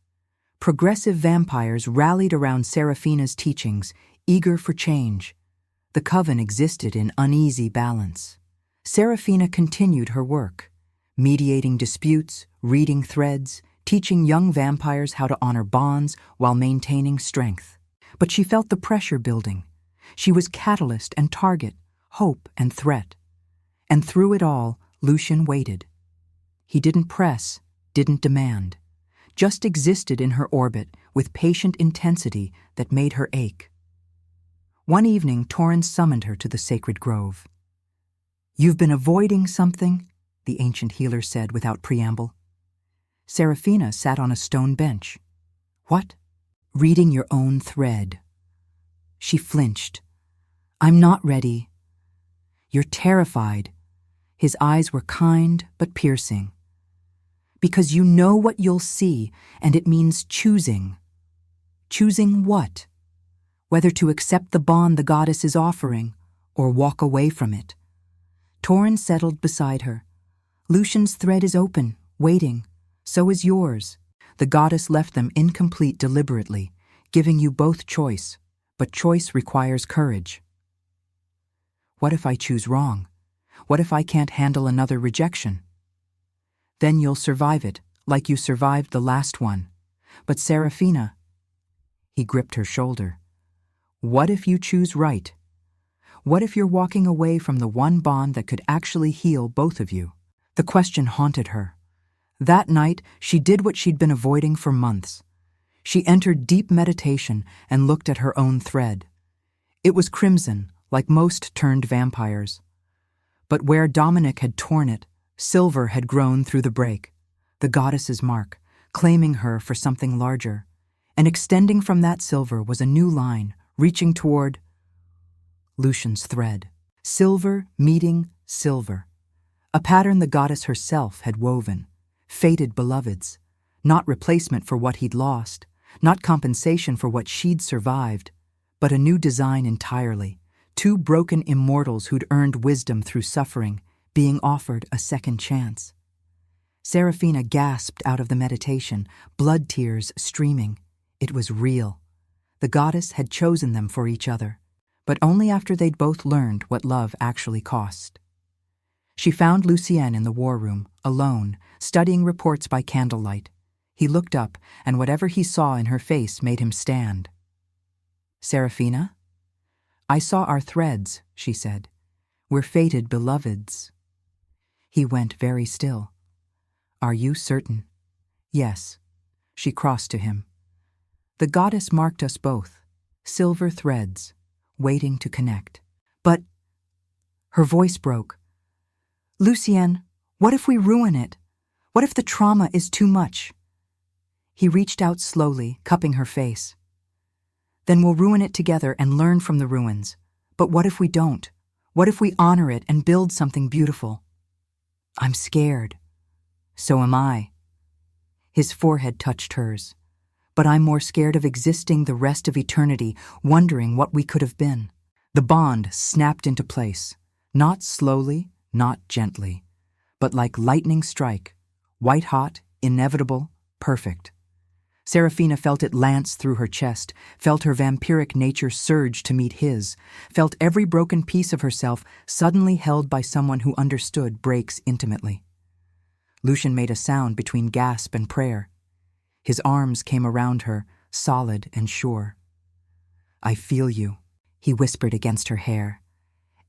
Progressive vampires rallied around Serafina's teachings, eager for change. The coven existed in uneasy balance. Serafina continued her work, mediating disputes, reading threads, teaching young vampires how to honor bonds while maintaining strength. But she felt the pressure building. She was catalyst and target, hope and threat. And through it all, Lucian waited. He didn't press, didn't demand, just existed in her orbit with patient intensity that made her ache. One evening, Torrens summoned her to the sacred grove. "You've been avoiding something," the ancient healer said without preamble. Serafina sat on a stone bench. "What?" "Reading your own thread." She flinched. "I'm not ready." "You're terrified." His eyes were kind but piercing. "Because you know what you'll see, and it means choosing." "Choosing what?" "Whether to accept the bond the goddess is offering, or walk away from it." Torrens settled beside her. "Lucian's thread is open, waiting. So is yours. The goddess left them incomplete deliberately, giving you both choice, but choice requires courage." "What if I choose wrong? What if I can't handle another rejection?" "Then you'll survive it, like you survived the last one. But Serafina—" He gripped her shoulder. "What if you choose right? What if you're walking away from the one bond that could actually heal both of you?" The question haunted her. That night, she did what she'd been avoiding for months. She entered deep meditation and looked at her own thread. It was crimson, like most turned vampires. But where Dominic had torn it, silver had grown through the break, the goddess's mark, claiming her for something larger. And extending from that silver was a new line, reaching toward Lucian's thread. Silver meeting silver. A pattern the goddess herself had woven. Fated beloveds. Not replacement for what he'd lost, not compensation for what she'd survived, but a new design entirely. Two broken immortals who'd earned wisdom through suffering, being offered a second chance. Serafina gasped out of the meditation, blood tears streaming. It was real. The goddess had chosen them for each other, but only after they'd both learned what love actually cost. She found Lucien in the war room, alone, studying reports by candlelight. He looked up, and whatever he saw in her face made him stand. "Seraphina?" "I saw our threads," she said. "We're fated beloveds." He went very still. "Are you certain?" "Yes." She crossed to him. "The goddess marked us both, silver threads, waiting to connect. But—" Her voice broke. "Lucien, what if we ruin it? What if the trauma is too much?" He reached out slowly, cupping her face. "Then we'll ruin it together and learn from the ruins. But what if we don't? What if we honor it and build something beautiful?" "I'm scared." "So am I." His forehead touched hers. "But I'm more scared of existing the rest of eternity, wondering what we could have been." The bond snapped into place, not slowly, not gently, but like lightning strike, white-hot, inevitable, perfect. Seraphina felt it lance through her chest, felt her vampiric nature surge to meet his, felt every broken piece of herself suddenly held by someone who understood breaks intimately. Lucien made a sound between gasp and prayer. His arms came around her, solid and sure. "I feel you," he whispered against her hair.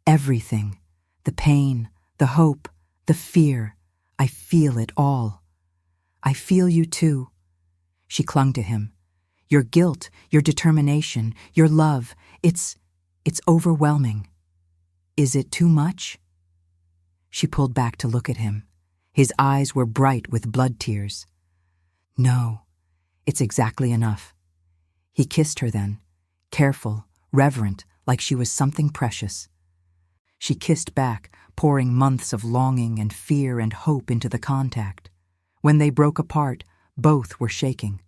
"Everything, the pain, the hope, the fear, I feel it all." "I feel you too." She clung to him. "Your guilt, your determination, your love, it's overwhelming." "Is it too much?" She pulled back to look at him. His eyes were bright with blood tears. "No, it's exactly enough." He kissed her then, careful, reverent, like she was something precious. She kissed back, pouring months of longing and fear and hope into the contact. When they broke apart, both were shaking.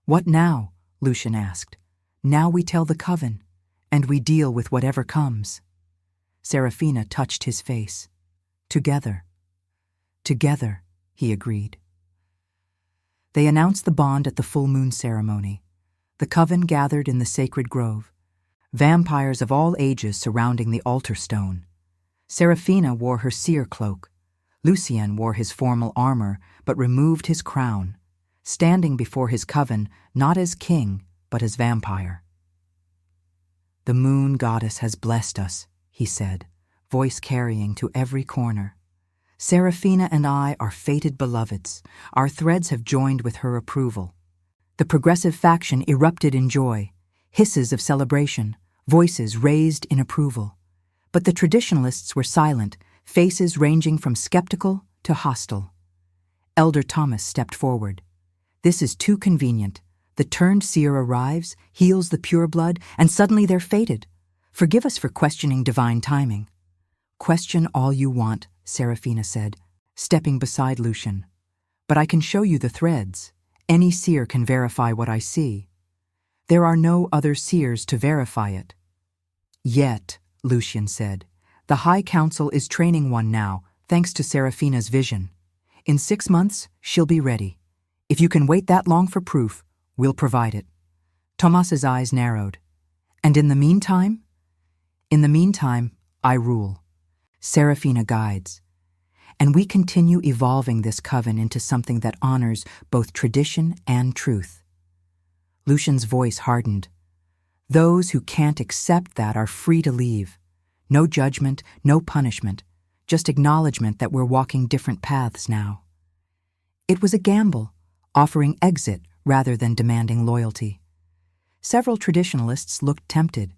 "What now?" Lucien asked. "Now we tell the coven, and we deal with whatever comes." Seraphina touched his face. "Together." "Together," he agreed. They announced the bond at the full moon ceremony. The coven gathered in the sacred grove, vampires of all ages surrounding the altar stone. Seraphina wore her seer cloak. Lucien wore his formal armor, but removed his crown, standing before his coven not as king, but as vampire. "The moon goddess has blessed us," he said, voice carrying to every corner. "Seraphina and I are fated beloveds. Our threads have joined with her approval." The progressive faction erupted in joy, hisses of celebration, voices raised in approval. But the traditionalists were silent, faces ranging from skeptical to hostile. Elder Thomas stepped forward. "This is too convenient. The turned seer arrives, heals the pure blood, and suddenly they're fated. Forgive us for questioning divine timing." "Question all you want," Seraphina said, stepping beside Lucien. "But I can show you the threads. Any seer can verify what I see. There are no other seers to verify it." "Yet," Lucien said, "the High Council is training one now, thanks to Seraphina's vision. In 6 months, she'll be ready. If you can wait that long for proof, we'll provide it." Tomas's eyes narrowed. "And in the meantime?" "In the meantime, I rule. Seraphina guides. And we continue evolving this coven into something that honors both tradition and truth." Lucien's voice hardened. "Those who can't accept that are free to leave. No judgment, no punishment, just acknowledgement that we're walking different paths now." It was a gamble, offering exit rather than demanding loyalty. Several traditionalists looked tempted,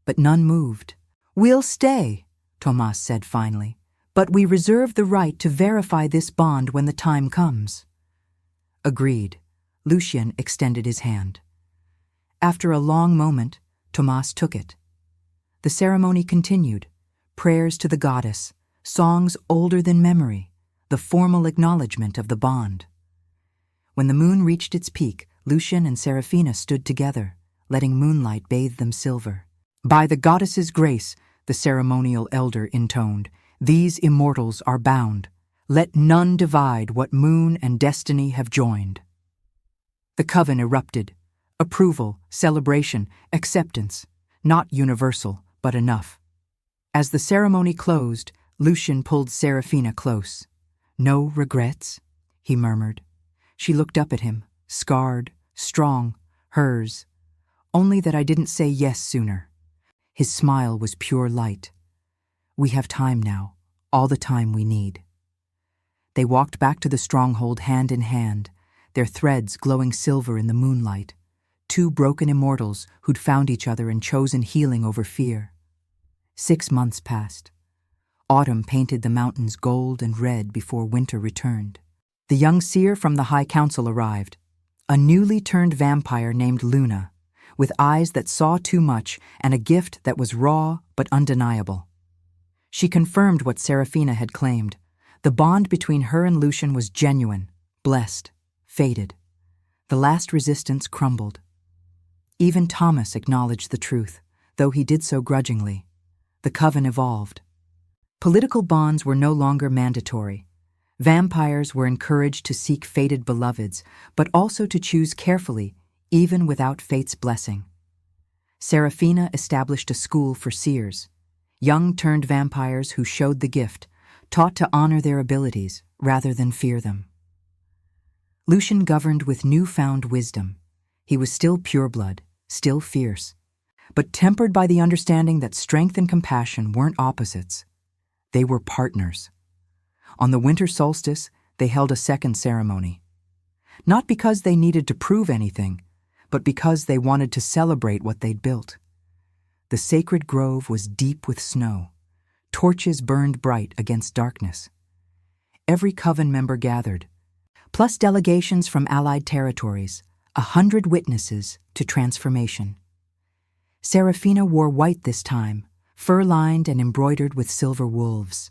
but none moved. "We'll stay," Tomas said finally, "but we reserve the right to verify this bond when the time comes." Agreed. Lucien extended his hand. After a long moment, Tomas took it. The ceremony continued, prayers to the goddess, songs older than memory, the formal acknowledgement of the bond. When the moon reached its peak, Lucien and Seraphina stood together, letting moonlight bathe them silver. "By the goddess's grace," the ceremonial elder intoned, "these immortals are bound. Let none divide what moon and destiny have joined." The coven erupted. Approval, celebration, acceptance. Not universal, but enough. As the ceremony closed, Lucien pulled Seraphina close. "No regrets?" he murmured. She looked up at him, scarred, strong, hers, only that I didn't say yes sooner. His smile was pure light. We have time now, all the time we need. They walked back to the stronghold hand in hand, their threads glowing silver in the moonlight, two broken immortals who'd found each other and chosen healing over fear. 6 months passed. Autumn painted the mountains gold and red before winter returned. The young seer from the High Council arrived, a newly turned vampire named Luna, with eyes that saw too much and a gift that was raw but undeniable. She confirmed what Serafina had claimed. The bond between her and Lucian was genuine, blessed, fated. The last resistance crumbled. Even Thomas acknowledged the truth, though he did so grudgingly. The coven evolved. Political bonds were no longer mandatory. Vampires were encouraged to seek fated beloveds, but also to choose carefully, even without fate's blessing. Serafina established a school for seers, young turned vampires who showed the gift, taught to honor their abilities rather than fear them. Lucian governed with newfound wisdom. He was still pureblood, still fierce, but tempered by the understanding that strength and compassion weren't opposites. They were partners. On the winter solstice, they held a second ceremony. Not because they needed to prove anything, but because they wanted to celebrate what they'd built. The sacred grove was deep with snow. Torches burned bright against darkness. Every coven member gathered, plus delegations from allied territories, 100 witnesses to transformation. Serafina wore white this time, fur-lined and embroidered with silver wolves.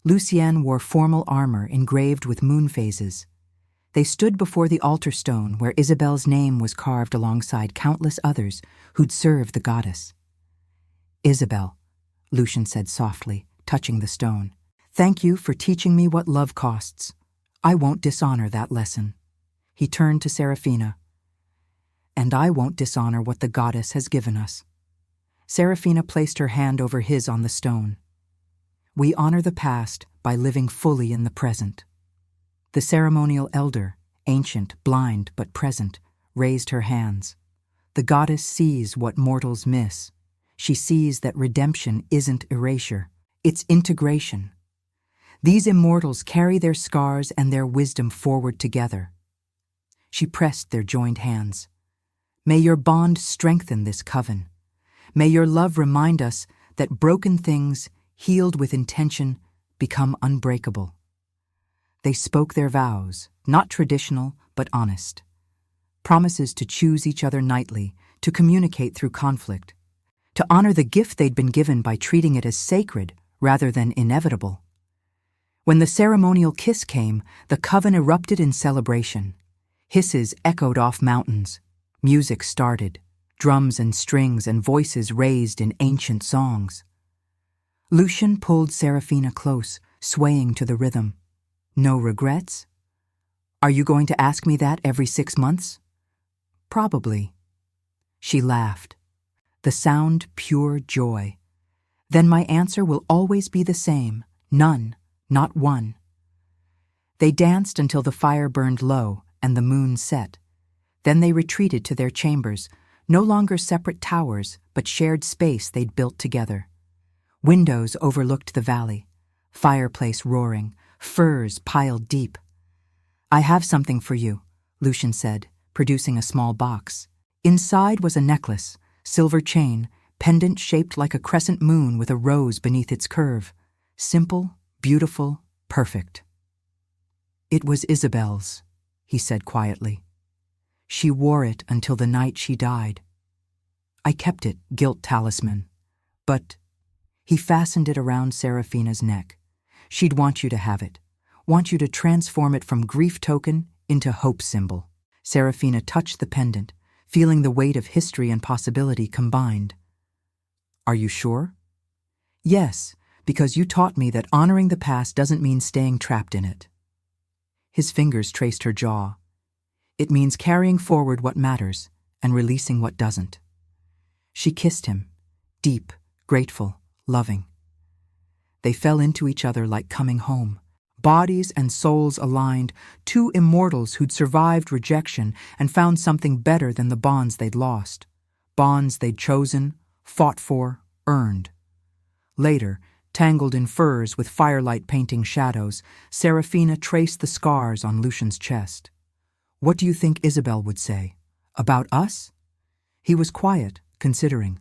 Lucienne wore formal armor engraved with moon phases. They stood before the altar stone where Isabel's name was carved alongside countless others who'd served the goddess. "Isabel," Lucian said softly, touching the stone, "thank you for teaching me what love costs. I won't dishonor that lesson." He turned to Serafina. "And I won't dishonor what the goddess has given us." Serafina placed her hand over his on the stone. "We honor the past by living fully in the present." The ceremonial elder, ancient, blind, but present, raised her hands. The goddess sees what mortals miss. She sees that redemption isn't erasure, it's integration. These immortals carry their scars and their wisdom forward together. She pressed their joined hands. "May your bond strengthen this coven. May your love remind us that broken things, healed with intention, become unbreakable." They spoke their vows, not traditional, but honest. Promises to choose each other nightly, to communicate through conflict, to honor the gift they'd been given by treating it as sacred rather than inevitable. When the ceremonial kiss came, the coven erupted in celebration. Hisses echoed off mountains. Music started, drums and strings and voices raised in ancient songs. Lucian pulled Serafina close, swaying to the rhythm. "No regrets? Are you going to ask me that every 6 months?" "Probably." She laughed. The sound pure joy. "Then my answer will always be the same. None, not one." They danced until the fire burned low and the moon set. Then they retreated to their chambers, no longer separate towers, but shared space they'd built together. Windows overlooked the valley, fireplace roaring, furs piled deep. "I have something for you," Lucian said, producing a small box. Inside was a necklace, silver chain, pendant shaped like a crescent moon with a rose beneath its curve. Simple, beautiful, perfect. "It was Isabel's," he said quietly. "She wore it until the night she died. I kept it, guilt talisman. But—" he fastened it around Serafina's neck. "She'd want you to have it, want you to transform it from grief token into hope symbol." Serafina touched the pendant, feeling the weight of history and possibility combined. "Are you sure?" "Yes, because you taught me that honoring the past doesn't mean staying trapped in it." His fingers traced her jaw. "It means carrying forward what matters and releasing what doesn't." She kissed him, deep, grateful, loving. They fell into each other like coming home, bodies and souls aligned, two immortals who'd survived rejection and found something better than the bonds they'd lost. Bonds they'd chosen, fought for, earned. Later, tangled in furs with firelight painting shadows, Serafina traced the scars on Lucian's chest. "What do you think Isabel would say? About us?" He was quiet, considering.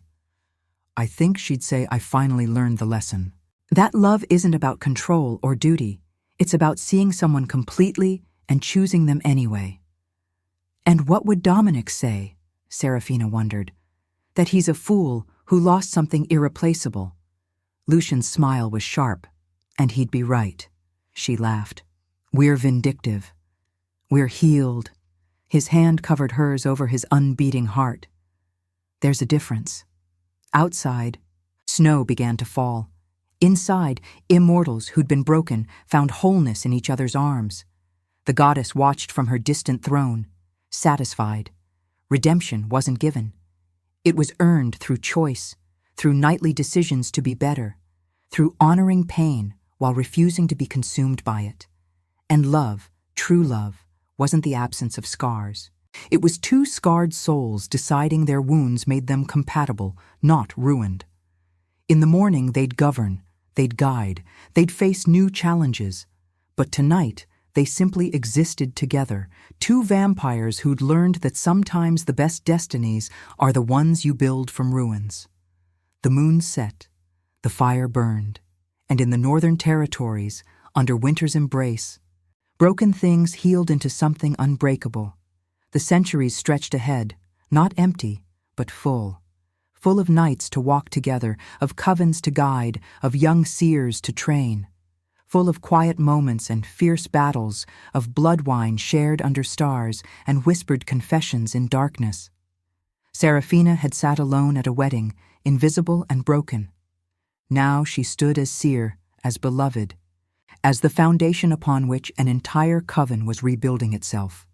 "I think she'd say I finally learned the lesson. That love isn't about control or duty. It's about seeing someone completely and choosing them anyway." "And what would Dominic say?" Serafina wondered. "That he's a fool who lost something irreplaceable." Lucian's smile was sharp. "And he'd be right," she laughed. "We're vindictive. We're healed." His hand covered hers over his unbeating heart. "There's a difference." Outside, snow began to fall. Inside, immortals who'd been broken found wholeness in each other's arms. The goddess watched from her distant throne, satisfied. Redemption wasn't given. It was earned through choice, through nightly decisions to be better, through honoring pain while refusing to be consumed by it. And love, true love, wasn't the absence of scars. It was two scarred souls deciding their wounds made them compatible, not ruined. In the morning they'd govern, they'd guide, they'd face new challenges. But tonight they simply existed together, two vampires who'd learned that sometimes the best destinies are the ones you build from ruins. The moon set, the fire burned, and in the northern territories, under winter's embrace, broken things healed into something unbreakable. The centuries stretched ahead, not empty, but full of nights to walk together, of covens to guide, of young seers to train, full of quiet moments and fierce battles, of blood wine shared under stars and whispered confessions in darkness. Serafina had sat alone at a wedding, invisible and broken. Now she stood as seer, as beloved, as the foundation upon which an entire coven was rebuilding itself.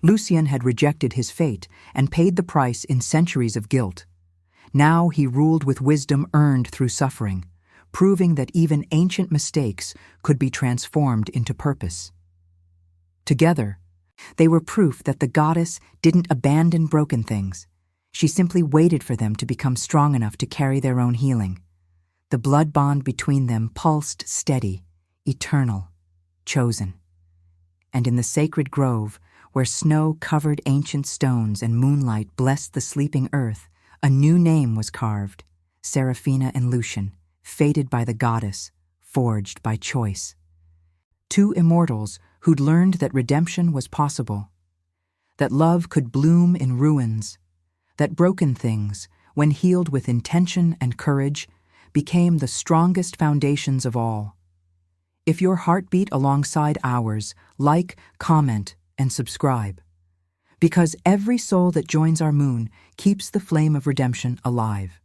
Lucian had rejected his fate and paid the price in centuries of guilt. Now he ruled with wisdom earned through suffering, proving that even ancient mistakes could be transformed into purpose. Together, they were proof that the goddess didn't abandon broken things. She simply waited for them to become strong enough to carry their own healing. The blood bond between them pulsed steady, eternal, chosen. And in the sacred grove, where snow covered ancient stones and moonlight blessed the sleeping earth, a new name was carved, Serafina and Lucian, fated by the goddess, forged by choice. Two immortals who'd learned that redemption was possible, that love could bloom in ruins, that broken things, when healed with intention and courage, became the strongest foundations of all. If your heart beat alongside ours, like, comment, and subscribe. Because every soul that joins our moon keeps the flame of redemption alive.